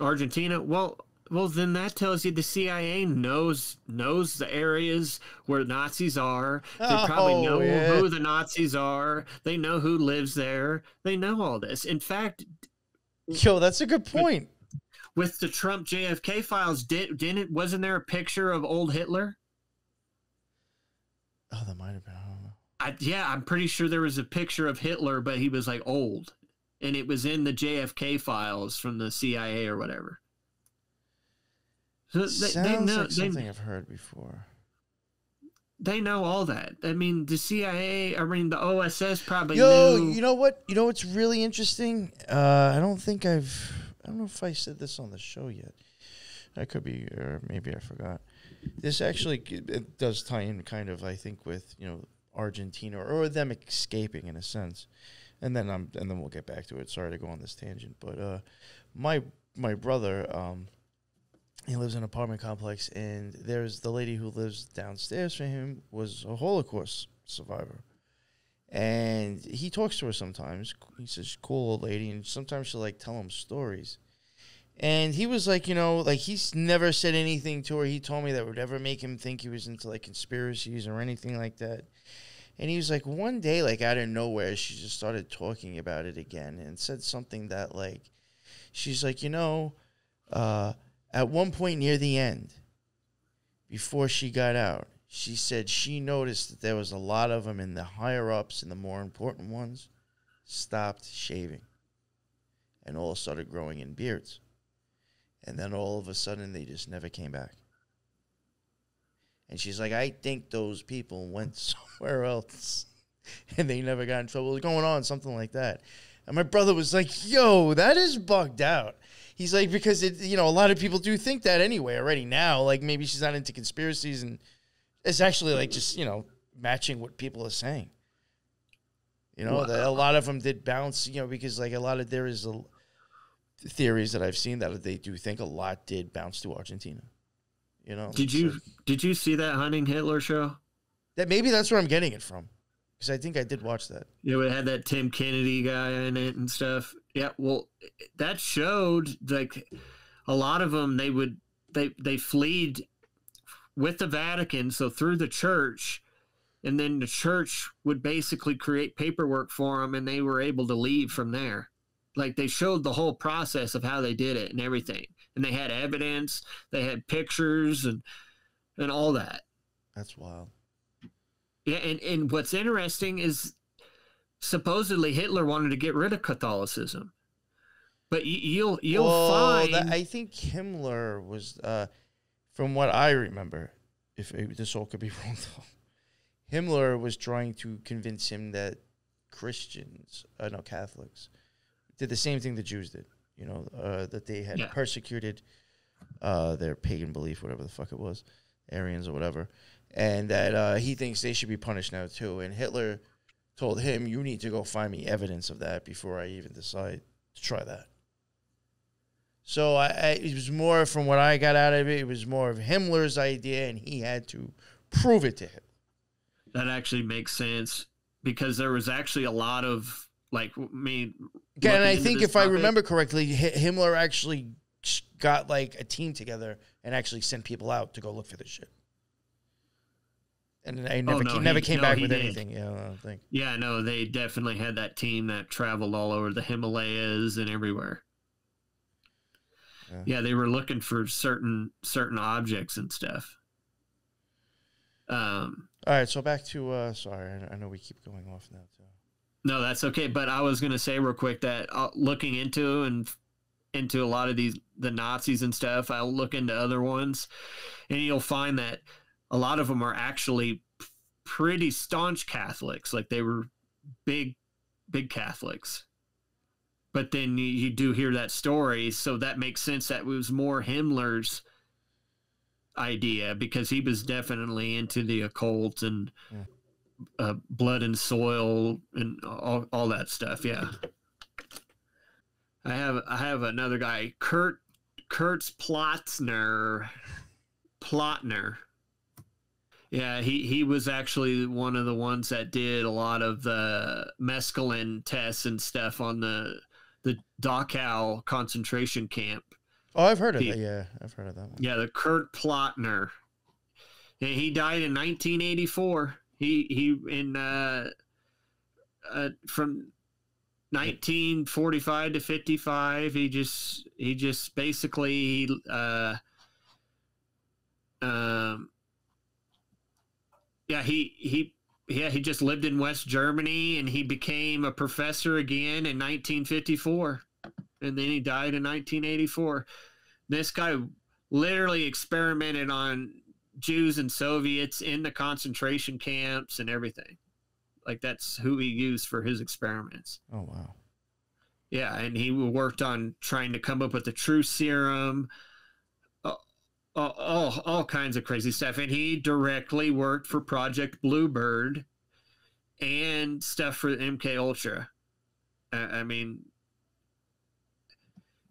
Argentina. Well, Well, then that tells you the CIA knows the areas where Nazis are. They probably know who the Nazis are. They know who lives there. They know all this. In fact, yo, that's a good point. With the Trump JFK files, wasn't there a picture of old Hitler? Oh, that might have been. I don't know. Yeah, I'm pretty sure there was a picture of Hitler, but he was like old, and it was in the JFK files from the CIA or whatever. So Sounds like something I've heard before. They know all that. I mean, the CIA, I mean, the OSS probably knew. You know what? You know what's really interesting? I don't know if I said this on the show yet. I could be, or maybe I forgot. This actually, it does tie in kind of, I think, with, you know, Argentina or them escaping in a sense. And then we'll get back to it. Sorry to go on this tangent, but my brother, he lives in an apartment complex, and there's the lady who lives downstairs from him was a Holocaust survivor. And he talks to her sometimes. He says, cool old lady, and sometimes she'll, like, tell him stories. And he was like, you know, like, he's never said anything to her. He told me that would ever make him think he was into, like, conspiracies or anything like that. And he was like, one day, like, out of nowhere, she just started talking about it again and said something that, like, she's like, you know, at one point near the end, before she got out, she said she noticed that there was a lot of them in the higher-ups and the more important ones stopped shaving and all started growing in beards. And then all of a sudden, they just never came back. And she's like, I think those people went somewhere else and they never got in trouble. What's going on? Something like that. And my brother was like, yo, that is bugged out. He's like, because, you know, a lot of people do think that anyway already now. Like, maybe she's not into conspiracies, and it's actually, like, just, you know, matching what people are saying. You know, a lot of them did bounce, you know, because, like, there is theories that I've seen that they do think a lot did bounce to Argentina. You know? Did you see that Hunting Hitler show? Maybe that's where I'm getting it from. Because I think I did watch that. Yeah, it had that Tim Kennedy guy in it and stuff. Yeah, well, that showed, like, a lot of them, they fled with the Vatican, so through the church, and then the church would basically create paperwork for them, and they were able to leave from there. Like, they showed the whole process of how they did it and everything. And they had evidence, they had pictures, and all that. That's wild. Yeah, and what's interesting is supposedly Hitler wanted to get rid of Catholicism, but you'll find. I think Himmler was, from what I remember, if this all could be wrong, though, Himmler was trying to convince him that Catholics, did the same thing the Jews did. You know, that they had persecuted their pagan belief, whatever the fuck it was, Aryans or whatever. And that he thinks they should be punished now, too. And Hitler told him, you need to go find me evidence of that before I even decide to try that. So it was more, from what I got out of it, it was more of Himmler's idea, and he had to prove it to him. That actually makes sense, because there was actually a lot of, like, and I think if I remember correctly, Himmler actually got, like, a team together and actually sent people out to go look for this shit. And I never came back with anything. Yeah, I don't think. Yeah, no, they definitely had that team that traveled all over the Himalayas and everywhere. Yeah, they were looking for certain objects and stuff. All right, so back to sorry, I know we keep going off now too. No, that's okay. But I was gonna say real quick that looking into a lot of the Nazis and stuff, I'll look into other ones, and you'll find that a lot of them are actually pretty staunch Catholics. Like, they were big Catholics. But then you do hear that story, so that makes sense that it was more Himmler's idea, because he was definitely into the occult and blood and soil and all that stuff. Yeah. I have another guy, Kurtz Plotner. Yeah, he was actually one of the ones that did a lot of the mescaline tests and stuff on the Dachau concentration camp. Oh, I've heard of that. Yeah, I've heard of that one. Yeah, the Kurt Plotner. And he died in 1984. He in from 1945 to 55. He just basically he just lived in West Germany, and he became a professor again in 1954, and then he died in 1984. This guy literally experimented on Jews and Soviets in the concentration camps and everything. Like, that's who he used for his experiments. Oh, wow. Yeah, and he worked on trying to come up with the truth serum, all kinds of crazy stuff. And he directly worked for Project Bluebird and stuff for MKUltra. I mean,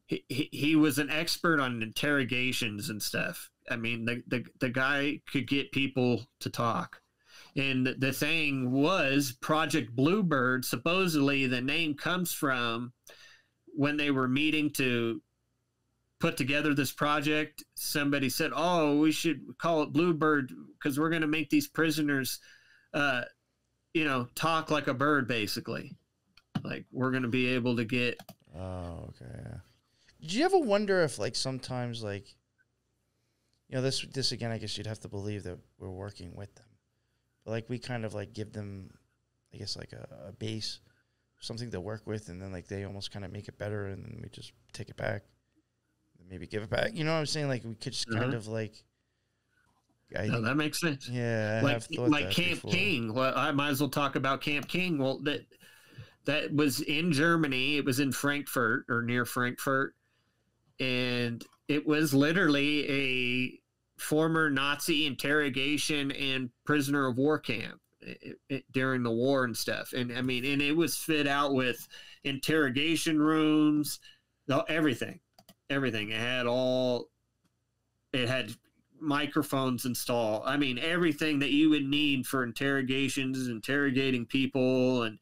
he was an expert on interrogations and stuff. I mean, the guy could get people to talk. And the thing was, Project Bluebird, supposedly the name comes from when they were meeting to put together this project. Somebody said, oh, we should call it Bluebird because we're going to make these prisoners, talk like a bird, basically. Like, we're going to be able to get... Oh, okay. Yeah. Did you ever wonder if, like, sometimes, like, this again, I guess you'd have to believe that we're working with them. But, like, we kind of, like, give them, I guess, like, a base, something to work with, and then, like, they almost kind of make it better, and then we just take it back, and maybe give it back. You know what I'm saying? Like, we could just kind of, like... No, that makes sense. Yeah, like Camp King. Well, I might as well talk about Camp King. Well, that was in Germany. It was in Frankfurt, or near Frankfurt, and it was literally a former Nazi interrogation and prisoner of war camp during the war and stuff. And I mean, and it was fit out with interrogation rooms, everything. It had microphones installed. I mean, everything that you would need for interrogations, interrogating people, and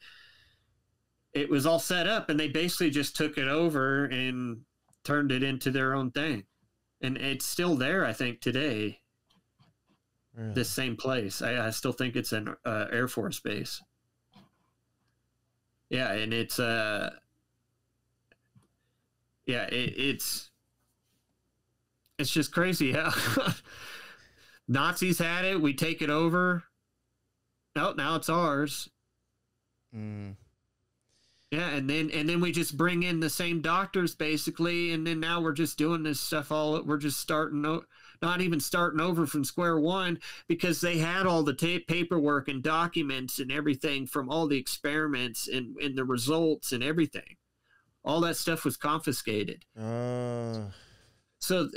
it was all set up, and they basically just took it over and turned it into their own thing. And it's still there, I think, today. Really? This same place. I still think it's an Air Force base. Yeah, and it's it's just crazy how Nazis had it. We take it over. No, now it's ours. Mm. Yeah, and then we just bring in the same doctors, basically, and then now we're just doing this stuff we're just not even starting over from square one, because they had all the paperwork and documents and everything from all the experiments and the results and everything. All that stuff was confiscated. So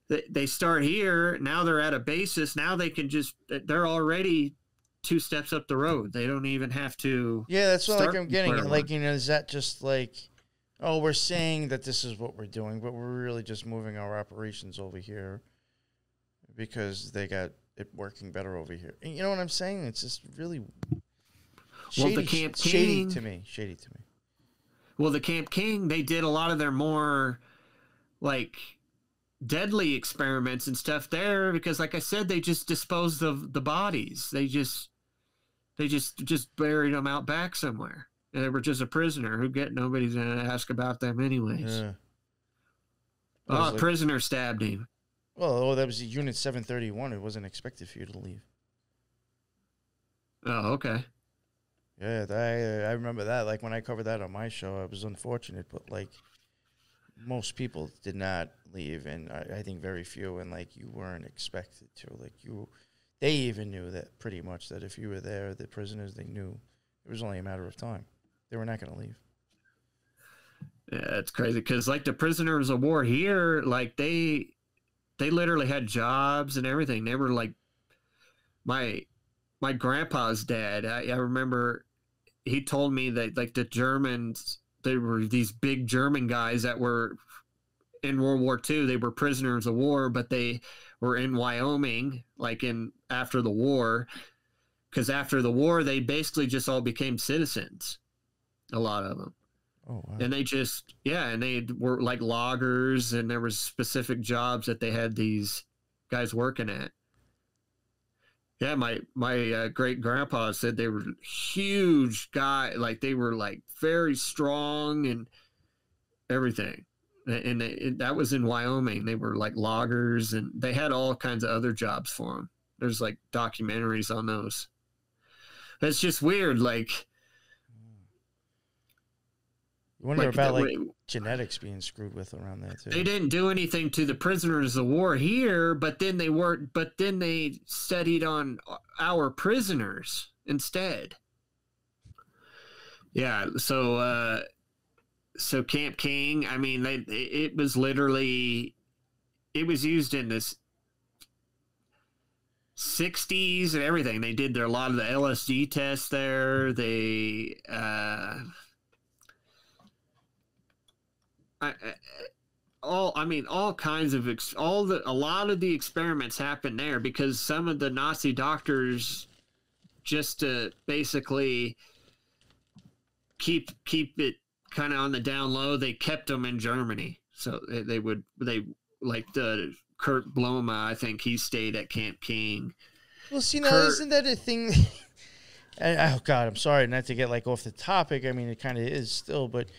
they start here. Now they're at a basis. Now they're already 2 steps up the road. They don't even have to. Yeah, that's what I'm getting at. Like, is that just like, oh, we're saying that this is what we're doing, but we're really just moving our operations over here because they got it working better over here. And you know what I'm saying? It's just really shady, shady to me. Well, the Camp King, they did a lot of their more like deadly experiments and stuff there because, like I said, they just disposed of the bodies. They just buried them out back somewhere. And they were just a prisoner. Nobody's gonna ask about them anyways. Yeah. A prisoner stabbed him. Well, that was Unit 731. It wasn't expected for you to leave. Oh, okay. Yeah, I remember that. Like, when I covered that on my show, it was unfortunate, but, like, most people did not leave, and I think very few, and, like, you weren't expected to. Like, they even knew that pretty much, that if you were there, the prisoners, they knew it was only a matter of time. They were not going to leave. Yeah, it's crazy, because, like, the prisoners of war here, like, they literally had jobs and everything. They were, like, my grandpa's dad, I remember he told me that, like, the Germans, they were these big German guys that were in World War II. They were prisoners of war, but they were in Wyoming, like, after the war, because after the war, they basically just all became citizens, a lot of them. Oh, wow. And they just, and they were like loggers, and there was specific jobs that they had these guys working at. Yeah, my great grandpa said they were huge guy, like they were like very strong and everything. And that was in Wyoming. They were like loggers, and they had all kinds of other jobs for them. There's like documentaries on those. It's just weird, like. You wonder about like genetics being screwed with around there too. They didn't do anything to the prisoners of war here, but then they weren't. But then they studied on our prisoners instead. Yeah. So Camp King. I mean, it was literally, it was used in this 60s and everything. They did a lot of the LSD tests there. They all kinds of a lot of the experiments happened there because some of the Nazi doctors, just to basically keep it kind of on the down low, they kept them in Germany. So they like the Kurt Blomma, I think he stayed at Camp King. Well, see, now isn't that a thing? Oh God, I'm sorry not to get like off the topic. I mean, it kind of is still, but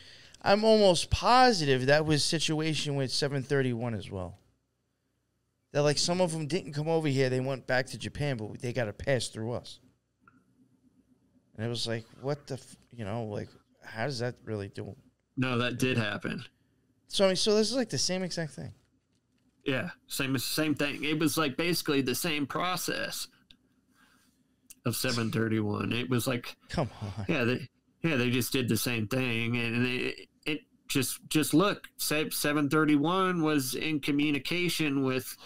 I'm almost positive that was a situation with 731 as well. That like some of them didn't come over here; they went back to Japan, but they got to pass through us. And it was like, what the, like, how does that really do? No, that did happen. So I mean, so this is like the same exact thing. Yeah, same thing. It was like basically the same process of 731. It was like, come on. Yeah, they just did the same thing, and it just look. 731 was in communication with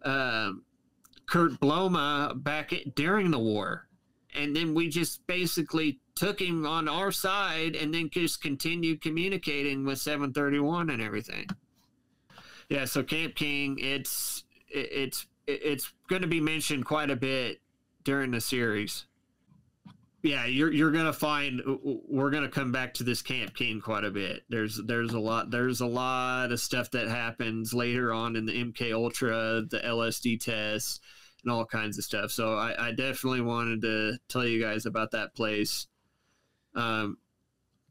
Kurt Blomma during the war, and then we just basically took him on our side, and then just continued communicating with 731 and everything. Yeah, so Camp King, it's going to be mentioned quite a bit during the series. Yeah, you're gonna find we're gonna come back to this Camp King quite a bit. There's a lot of stuff that happens later on in the MKUltra, the LSD tests, and all kinds of stuff. So I definitely wanted to tell you guys about that place. Give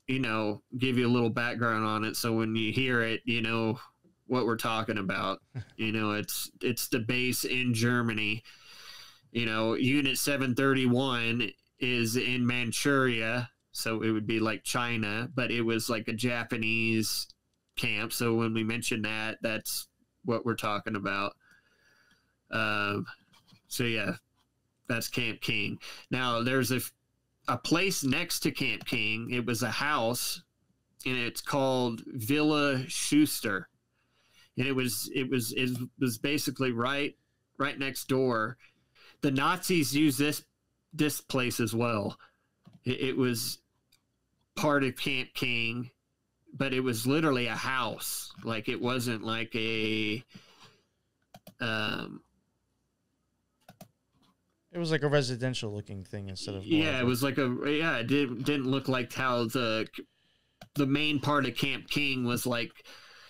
you a little background on it, so when you hear it, you know what we're talking about. It's the base in Germany. Unit 731 is in Manchuria, so it would be like China, but it was like a Japanese camp. So when we mention that, that's what we're talking about. So yeah, that's Camp King. Now there's a place next to Camp King. It was a house, and it's called Villa Schuster, and it was basically right next door. The Nazis used this place as well. It was part of Camp King, but it was literally a house. Like, it wasn't like a it was like a residential looking thing instead of it was like it didn't look like how the main part of Camp King was like.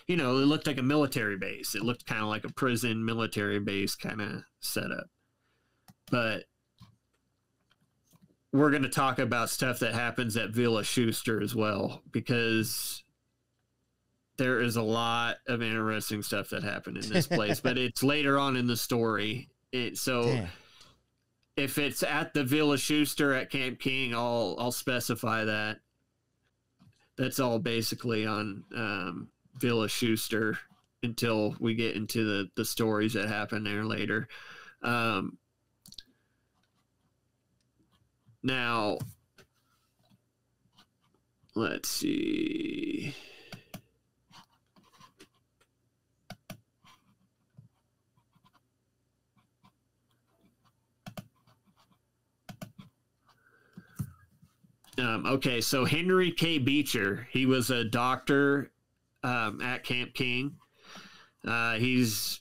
It looked like a military base. It looked kind of like a prison military base kind of setup. But we're going to talk about stuff that happens at Villa Schuster as well, because there is a lot of interesting stuff that happened in this place, but it's later on in the story. Damn. If it's at the Villa Schuster at Camp King, I'll specify that. That's all basically on Villa Schuster until we get into the stories that happen there later. Now, let's see. Okay, so Henry K. Beecher, he was a doctor at Camp King. He's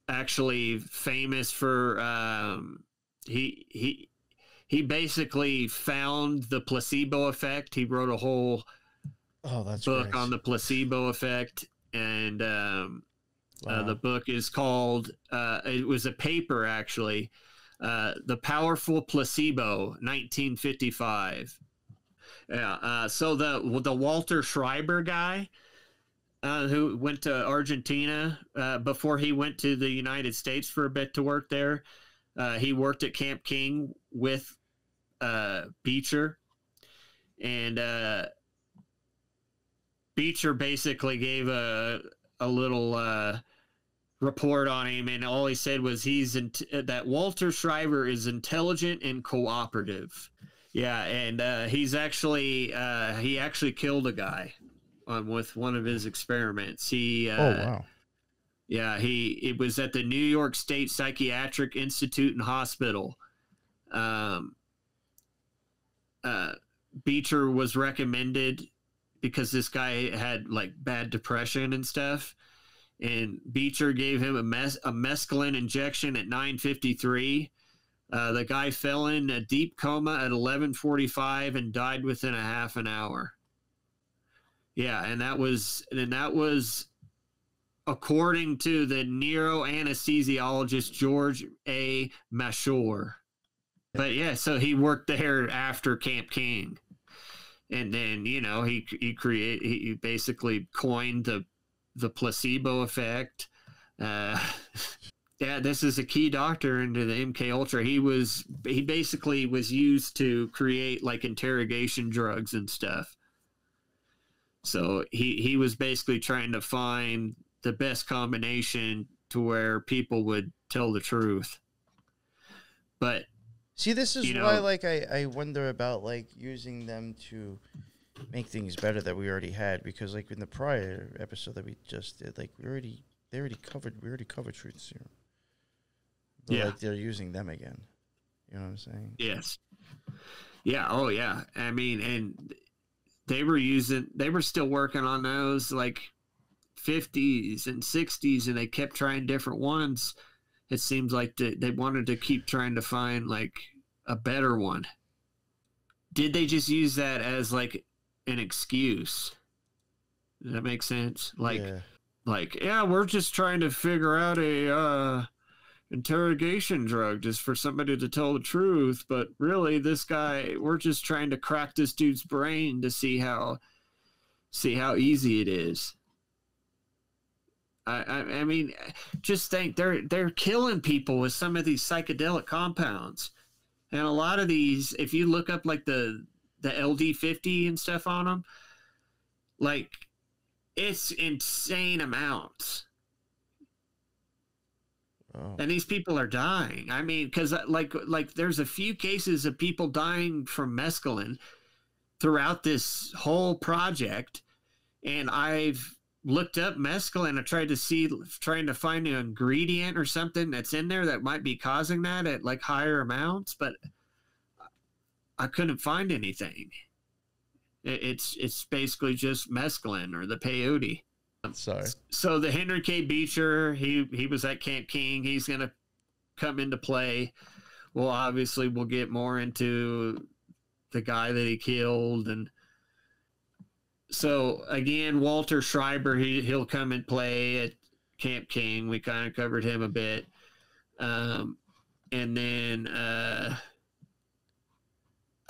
actually famous for he he basically found the placebo effect. He wrote a whole book on the placebo effect, and the book is called, it was a paper actually, The Powerful Placebo, 1955. Yeah. So the Walter Schreiber guy, who went to Argentina before he went to the United States for a bit to work there, he worked at Camp King with Beecher, and Beecher basically gave a little report on him, and all he said was that Walter Schreiber is intelligent and cooperative. Yeah, and he actually killed a guy with one of his experiments. Oh wow! Yeah, it was at the New York State Psychiatric Institute and Hospital. Beecher was recommended because this guy had like bad depression and stuff, and Beecher gave him a mescaline injection at 9:53. The guy fell in a deep coma at 11:45 and died within a half an hour. Yeah, and that was according to the neuroanesthesiologist George A. Mashore. But yeah, so he worked there after Camp King, and then he basically coined the placebo effect. Yeah, this is a key doctor into the MKUltra. He basically was used to create like interrogation drugs and stuff. So he was basically trying to find the best combination to where people would tell the truth. But see, this is why like I wonder about like using them to make things better that we already had, because like in the prior episode that we just did, like we already covered truth serum. But like they're using them again. You know what I'm saying? Yes. Yeah. Oh yeah. I mean, and they were still working on those like 50s and 60s, and they kept trying different ones. It seems like they wanted to keep trying to find like a better one. Did they just use that as like an excuse? Does that make sense? Like, we're just trying to figure out a interrogation drug just for somebody to tell the truth, but really this guy, we're just trying to crack this dude's brain to see how easy it is. I mean, just think they're killing people with some of these psychedelic compounds, and a lot of these, if you look up like the LD50 and stuff on them, like it's insane amounts. Oh. And these people are dying. I mean, because like there's a few cases of people dying from mescaline throughout this whole project, and I've looked up mescaline. I trying to find an ingredient or something that's in there that might be causing that at like higher amounts, but I couldn't find anything. It's basically just mescaline or the peyote. Sorry. So the Henry K. Beecher, he was at Camp King. He's going to come into play. Well, obviously we'll get more into the guy that he killed. And so again, Walter Schreiber, he'll come and play at Camp King. We kind of covered him a bit. And then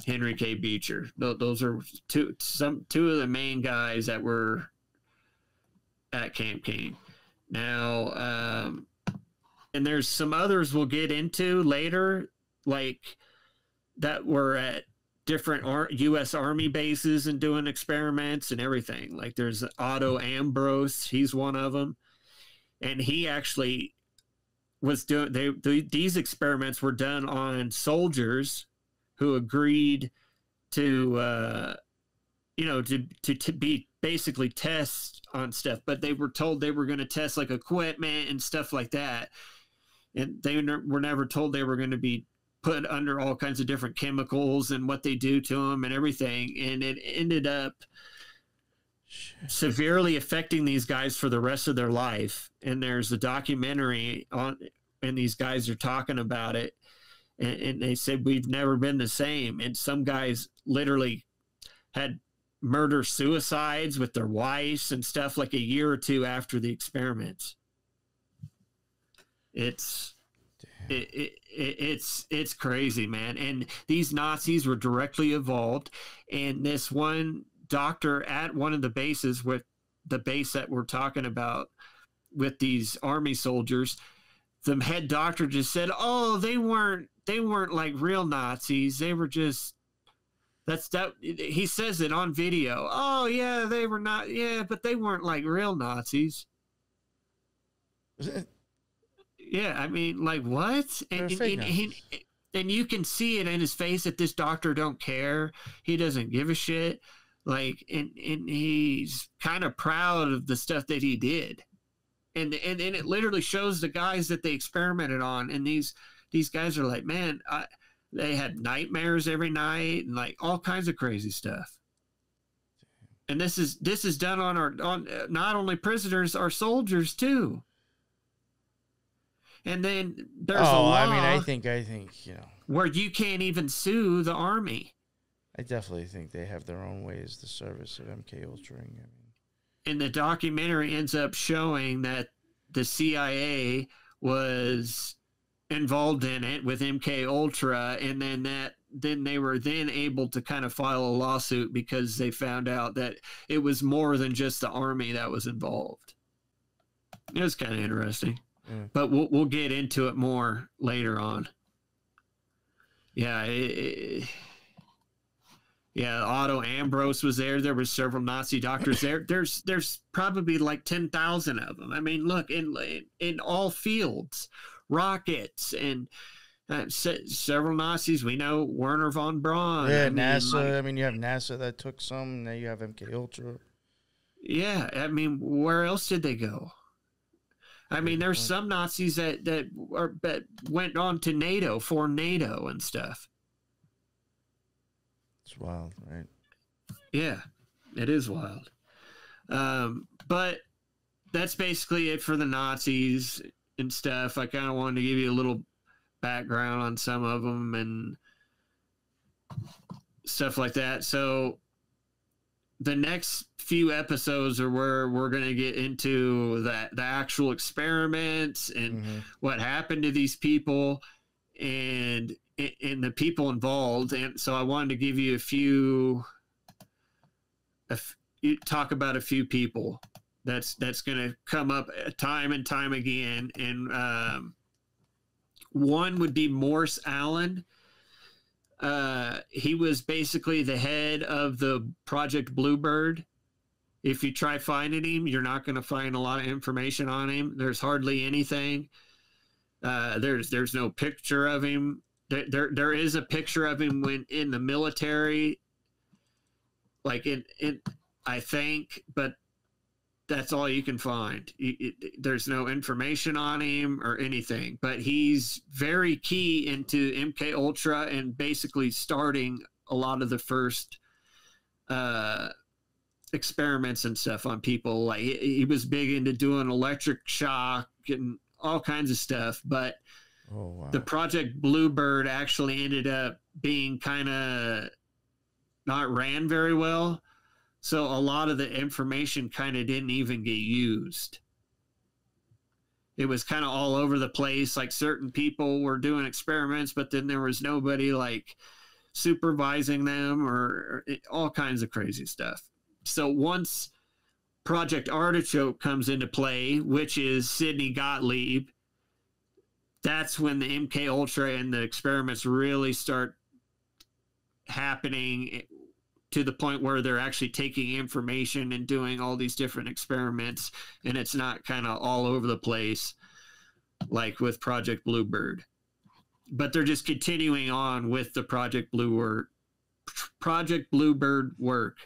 Henry K. Beecher. Those are two of the main guys that were at Camp King. Now, and there's some others we'll get into later, like that were at different U.S. Army bases and doing experiments and everything. Like there's Otto Ambrose, he's one of them, and he actually was doing. These experiments were done on soldiers who agreed to, to be basically tests on stuff, but they were told they were going to test like equipment and stuff like that, and they were never told they were going to be put under all kinds of different chemicals and what they do to them and everything, and it ended up severely affecting these guys for the rest of their life. And there's a documentary on, and these guys are talking about it, and they said we've never been the same. And some guys literally had murder suicides with their wives and stuff like a year or two after the experiments. It's crazy, man. And these Nazis were directly involved. And this one doctor at one of the bases, with the base that we're talking about with these army soldiers, the head doctor just said, "Oh, they weren't like real Nazis. They were just." He says it on video. "Oh yeah, they were not. Yeah, but they weren't like real Nazis." Yeah, I mean, like what? And you can see it in his face that this doctor don't care. He doesn't give a shit. Like, and he's kind of proud of the stuff that he did. And it literally shows the guys that they experimented on, and these guys are like, man, they had nightmares every night and like all kinds of crazy stuff. And this is done on not only prisoners, our soldiers too. And then there's a law. I mean, I think where you can't even sue the army. I definitely think they have their own ways, the service of MKUltra. I mean, and the documentary ends up showing that the CIA was involved in it with MKUltra, and then they were then able to kind of file a lawsuit because they found out that it was more than just the army that was involved. It was kind of interesting, but we'll get into it more later on. Yeah. Yeah, Otto Ambros was there. There were several Nazi doctors there. There's probably like 10,000 of them. I mean, look, in all fields, rockets, and several Nazis. We know Werner von Braun. Yeah, NASA. You have NASA that took some. Now you have MKUltra. Yeah, I mean, where else did they go? I mean, there's some Nazis that went on to NATO, for NATO and stuff. It's wild, right? Yeah, it is wild. But that's basically it for the Nazis and stuff. I kind of wanted to give you a little background on some of them and stuff like that. So the next few episodes are where we're going to get into the actual experiments and what happened to these people and the people involved. And so I wanted to give you talk about a few people that's going to come up time and time again. And one would be Morse Allen. He was basically the head of the Project Bluebird. If you try finding him, you're not going to find a lot of information on him. There's hardly anything. There's no picture of him. There is a picture of him when in the military, like in I think, but that's all you can find. There's no information on him or anything, but he's very key into MKUltra and basically starting a lot of the first experiments and stuff on people. Like he was big into doing electric shock and all kinds of stuff, but the Project Bluebird actually ended up being kind of not ran very well. So a lot of the information kind of didn't even get used. It was kind of all over the place. Like certain people were doing experiments, but then there was nobody like supervising them or all kinds of crazy stuff. So once Project Artichoke comes into play, which is Sidney Gottlieb, that's when the MKUltra and the experiments really start happening to the point where they're actually taking information and doing all these different experiments, and it's not kind of all over the place like with Project Bluebird. But they're just continuing on with the Project Bluebird work.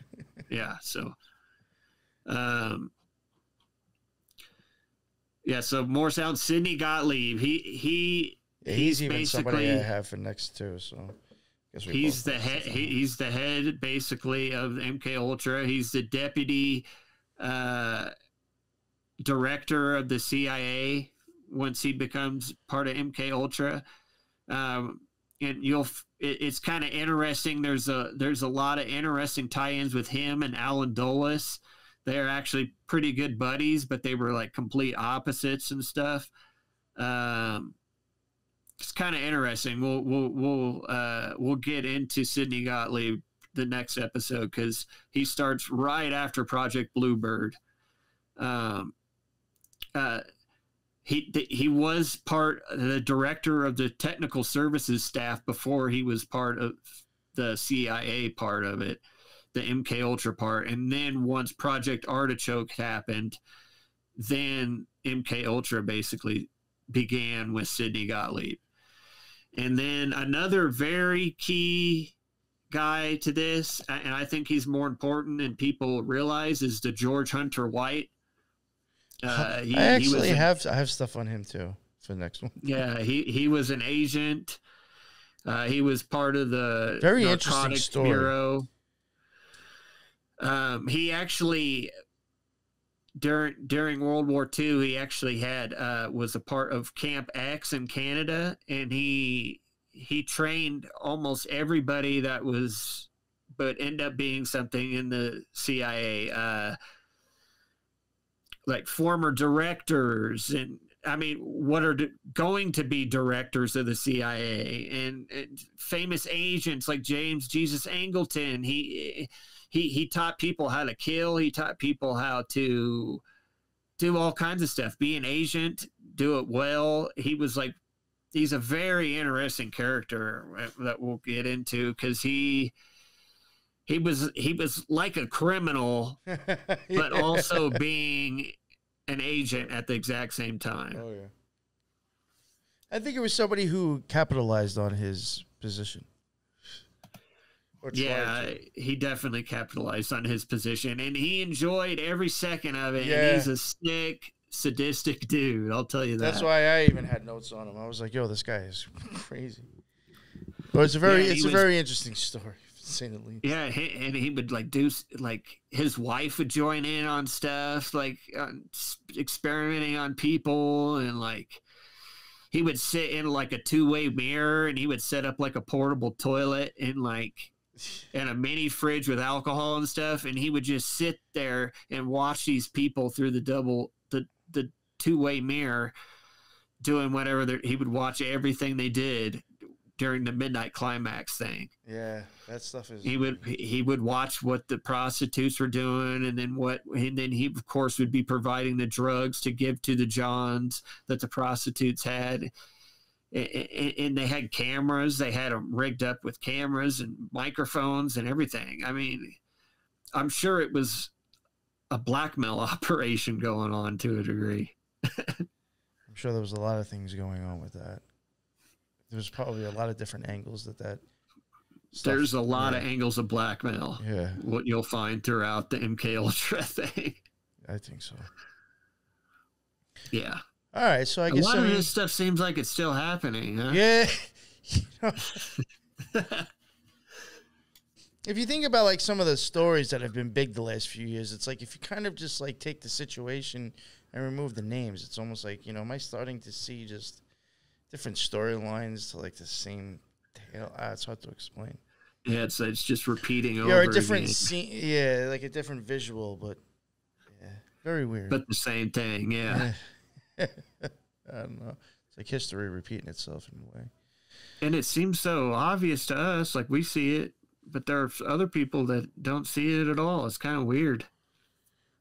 Yeah, so so Morse Allen, Sidney Gottlieb, he's even basically somebody I have for next too. So he's the head. He's the head basically of MKUltra. He's the deputy director of the CIA once he becomes part of MKUltra. and it's kind of interesting. There's a lot of interesting tie-ins with him and Allan Dois. They're actually pretty good buddies, but they were like complete opposites and stuff. It's kind of interesting. We'll get into Sidney Gottlieb the next episode, because he starts right after Project Bluebird. He was the director of the technical services staff before he was part of the CIA part of it, the MKUltra part. And then once Project Artichoke happened, then MKUltra basically began with Sidney Gottlieb. And then another very key guy to this, and I think he's more important than people realize, is the George Hunter White. I have stuff on him too for the next one. Yeah, he was an agent. He was part of the very interesting story. Bureau. He actually during World War II, he actually was a part of Camp X in Canada, and he trained almost everybody that was, but ended up being something in the CIA. Like former directors, and I mean, what are going to be directors of the CIA, and famous agents like James Jesus Angleton. He taught people how to kill. He taught people how to do all kinds of stuff. Be an agent, do it well. He's a very interesting character that we'll get into, because he was like a criminal, but also being an agent at the exact same time. Oh yeah. I think it was somebody who capitalized on his position. Yeah, he definitely capitalized on his position, and he enjoyed every second of it. Yeah. And he's a sick, sadistic dude. I'll tell you that. That's why I even had notes on him. I was like, "Yo, this guy is crazy." But it's a very interesting story, to say the least. Yeah, and he would do his wife would join in on stuff, experimenting on people, and he would sit in a two-way mirror, and he would set up a portable toilet and a mini fridge with alcohol and stuff, and he would just sit there and watch these people through the two-way mirror doing whatever. He would watch everything they did during the midnight climax thing. Yeah, that stuff is. He would watch what the prostitutes were doing, and then he of course would be providing the drugs to give to the Johns that the prostitutes had. And they had cameras. They had them rigged up with cameras and microphones and everything. I mean, I'm sure it was a blackmail operation going on to a degree. I'm sure there was a lot of things going on with that. There's probably a lot of different angles that stuff, there's a lot of angles of blackmail. Yeah. What you'll find throughout the MKUltra thing. I think so. Yeah. All right, so I guess a lot of this stuff seems like it's still happening, huh? Yeah. If you think about some of the stories that have been big the last few years, it's if you kind of just take the situation and remove the names, it's almost am I starting to see just different storylines to the same tale? It's hard to explain. Yeah, it's just repeating over. Yeah, a different scene. Yeah, a different visual, but yeah, very weird. But the same thing, yeah. I don't know. It's history repeating itself in a way. And it seems so obvious to us, we see it, but there are other people that don't see it at all. It's kind of weird.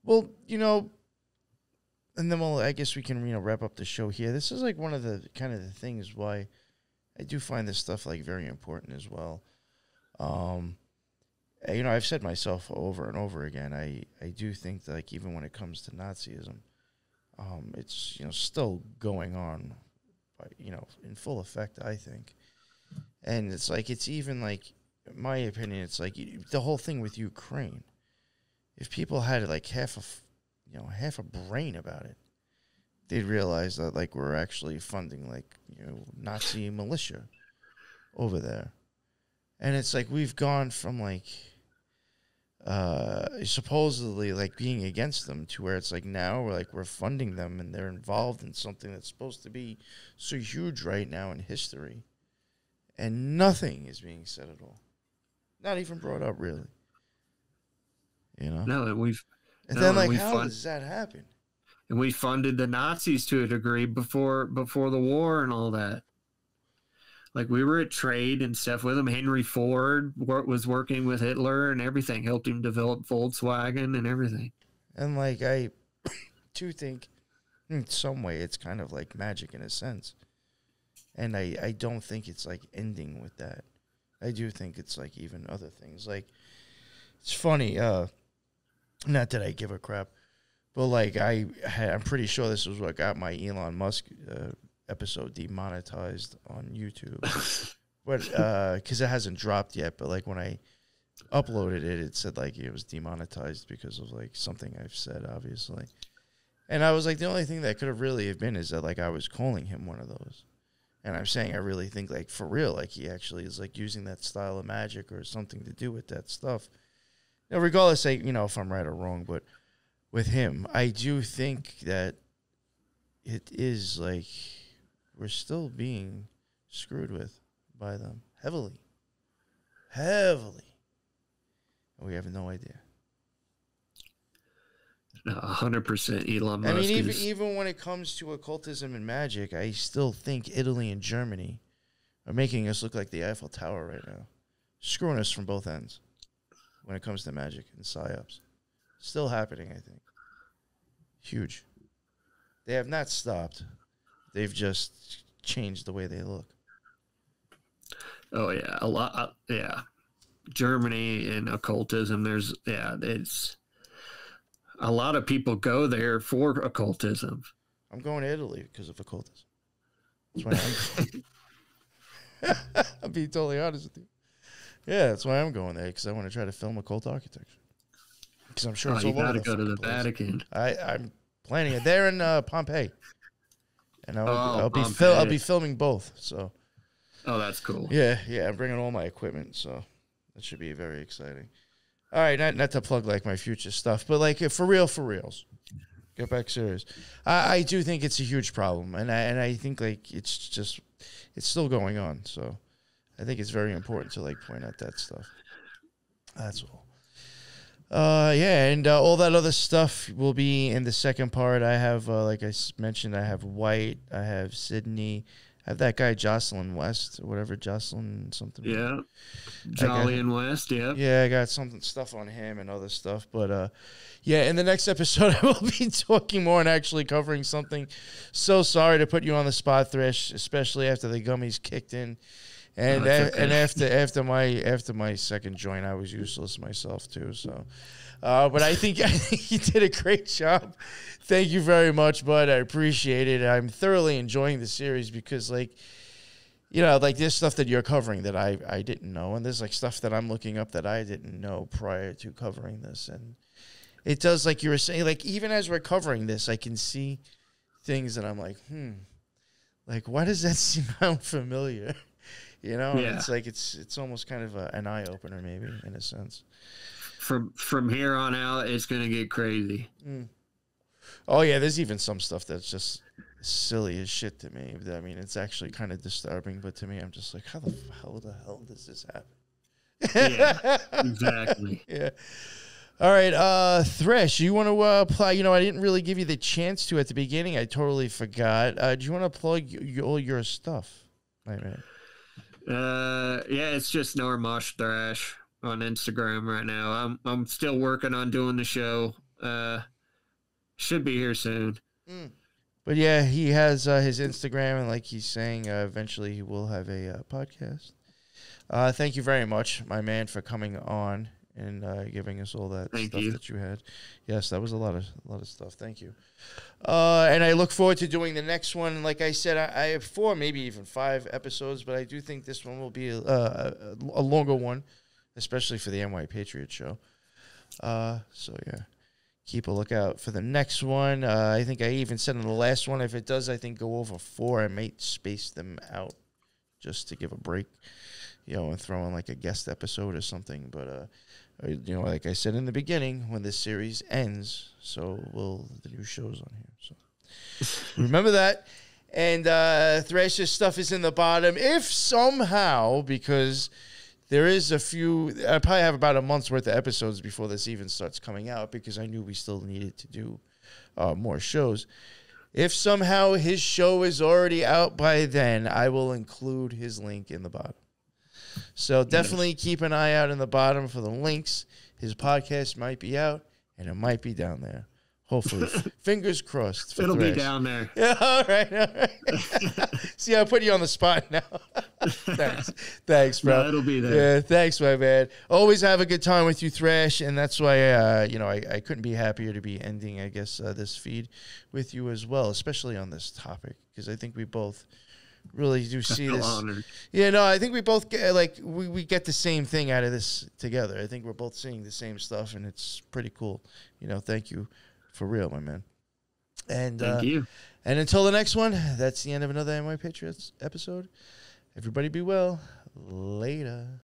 Well, and then I guess we can wrap up the show here. This is one of the kind of the things why I do find this stuff very important as well. I've said myself over and over again, I do think that even when it comes to Nazism, it's still going on, in full effect, I think. And it's it's even in my opinion, it's the whole thing with Ukraine. If people had half a brain about it, they'd realize that we're actually funding Nazi militia over there. And it's we've gone from supposedly being against them to where it's now we're funding them, and they're involved in something that's supposed to be so huge right now in history. and nothing is being said at all. Not even brought up, really. You know? No, And then, like, how does that happen? And we funded the Nazis to a degree before the war and all that. Like, we were at trade and stuff with him. Henry Ford was working with Hitler and everything, helped him develop Volkswagen and everything. And, like, I do think in some way it's kind of like magic in a sense. And I don't think it's, like, ending with that. I do think it's, like, even other things. Like, it's funny, not that I give a crap, but, like, I'm pretty sure this was what got my Elon Musk episode demonetized on YouTube. But, because it hasn't dropped yet, but, like, when I uploaded it, it said, like, it was demonetized because of, like, something I've said, obviously. And I was like, the only thing that could have really have been is that, like, I was calling him one of those. And I'm saying I really think, like, for real, like, he actually is, like, using that style of magic or something to do with that stuff. Now, regardless, like, you know, if I'm right or wrong, but with him, I do think that it is, like, we're still being screwed with by them heavily. Heavily. And we have no idea. 100% Elon Musk. I mean, even when it comes to occultism and magic, I still think Italy and Germany are making us look like the Eiffel Tower right now. Screwing us from both ends when it comes to magic and psyops. Still happening, I think. Huge. They have not stopped. They've just changed the way they look. Oh, yeah. A lot. Yeah. Germany and occultism, it's... A lot of people go there for occultism. I'm going to Italy because of occultism. That's why I'm being totally honest with you. Yeah, that's why I'm going there, because I want to try to film occult architecture. Because I'm sure it's all over. You got to go to the Vatican. I'm planning it. They're in Pompeii, and I'll be filming both. So. Oh, that's cool. Yeah. I'm bringing all my equipment, so that should be very exciting. All right, not to plug, like, my future stuff, but, like, for reals, get back serious. I do think it's a huge problem, and I think, like, it's still going on. So I think it's very important to, like, point out that stuff. That's all. Yeah, and all that other stuff will be in the second part. I have, like I mentioned, I have White, I have Sydney. I have that guy Jocelyn West, or whatever, Jocelyn something. Yeah, Jolyon West, yeah. Yeah, I got stuff on him and other stuff. But, yeah, in the next episode, I will be talking more and actually covering something. So sorry to put you on the spot, Thrash, especially after the gummies kicked in. And and after my second joint, I was useless myself, too. So, but I think you did a great job. Thank you very much, bud. I appreciate it. I'm thoroughly enjoying the series because, like, you know, like, there's stuff that you're covering that I didn't know, and there's, like, stuff that I'm looking up that I didn't know prior to covering this. And it does, like you were saying, like, even as we're covering this, I can see things that I'm like, like, why does that sound familiar? You know, yeah. It's like it's almost kind of an eye opener, maybe, in a sense. From here on out, it's gonna get crazy. Oh yeah, there's even some stuff that's just silly as shit to me. I mean, it's actually kind of disturbing, but to me, I'm just like, how the hell does this happen? Yeah, exactly. Yeah. All right, Thrash, you want to apply? You know, I didn't really give you the chance to at the beginning. I totally forgot. Do you want to plug all your stuff? Right. Yeah, it's just Normosh Thrash on Instagram right now. I'm still working on doing the show. Should be here soon. But yeah, he has his Instagram, and like he's saying, eventually he will have a podcast. Thank you very much, my man, for coming on and giving us all that stuff that you had. Yes, that was a lot of stuff. Thank you. And I look forward to doing the next one. Like I said, I have 4, maybe even 5 episodes, but I do think this one will be a longer one, especially for the NY Patriot show. So yeah, keep a lookout for the next one. I think I even said in the last one, if it does, I think go over 4, I might space them out just to give a break, you know, and throw in like a guest episode or something. But you know, like I said in the beginning, when this series ends, so will the new shows on here. So remember that. And Thrash's stuff is in the bottom. If somehow, because there is a few, I probably have about a month's worth of episodes before this even starts coming out, because I knew we still needed to do more shows. If somehow his show is already out by then, I will include his link in the bottom. So definitely keep an eye out in the bottom for the links. His podcast might be out, and it might be down there. Hopefully. Fingers crossed. It'll be down there. Yeah, all right. See, I put you on the spot now. Thanks, bro. No, it'll be there. Yeah, thanks, my man. Always have a good time with you, Thrash, and that's why, I couldn't be happier to be ending, I guess, this feed with you as well, especially on this topic, because I think we both really do see this. Honored. Yeah, no, I think we both get, we get the same thing out of this together. I think we're both seeing the same stuff, and it's pretty cool. Thank you for real, my man. And thank you. And until the next one, that's the end of another NY Patriots episode. Everybody be well. Later.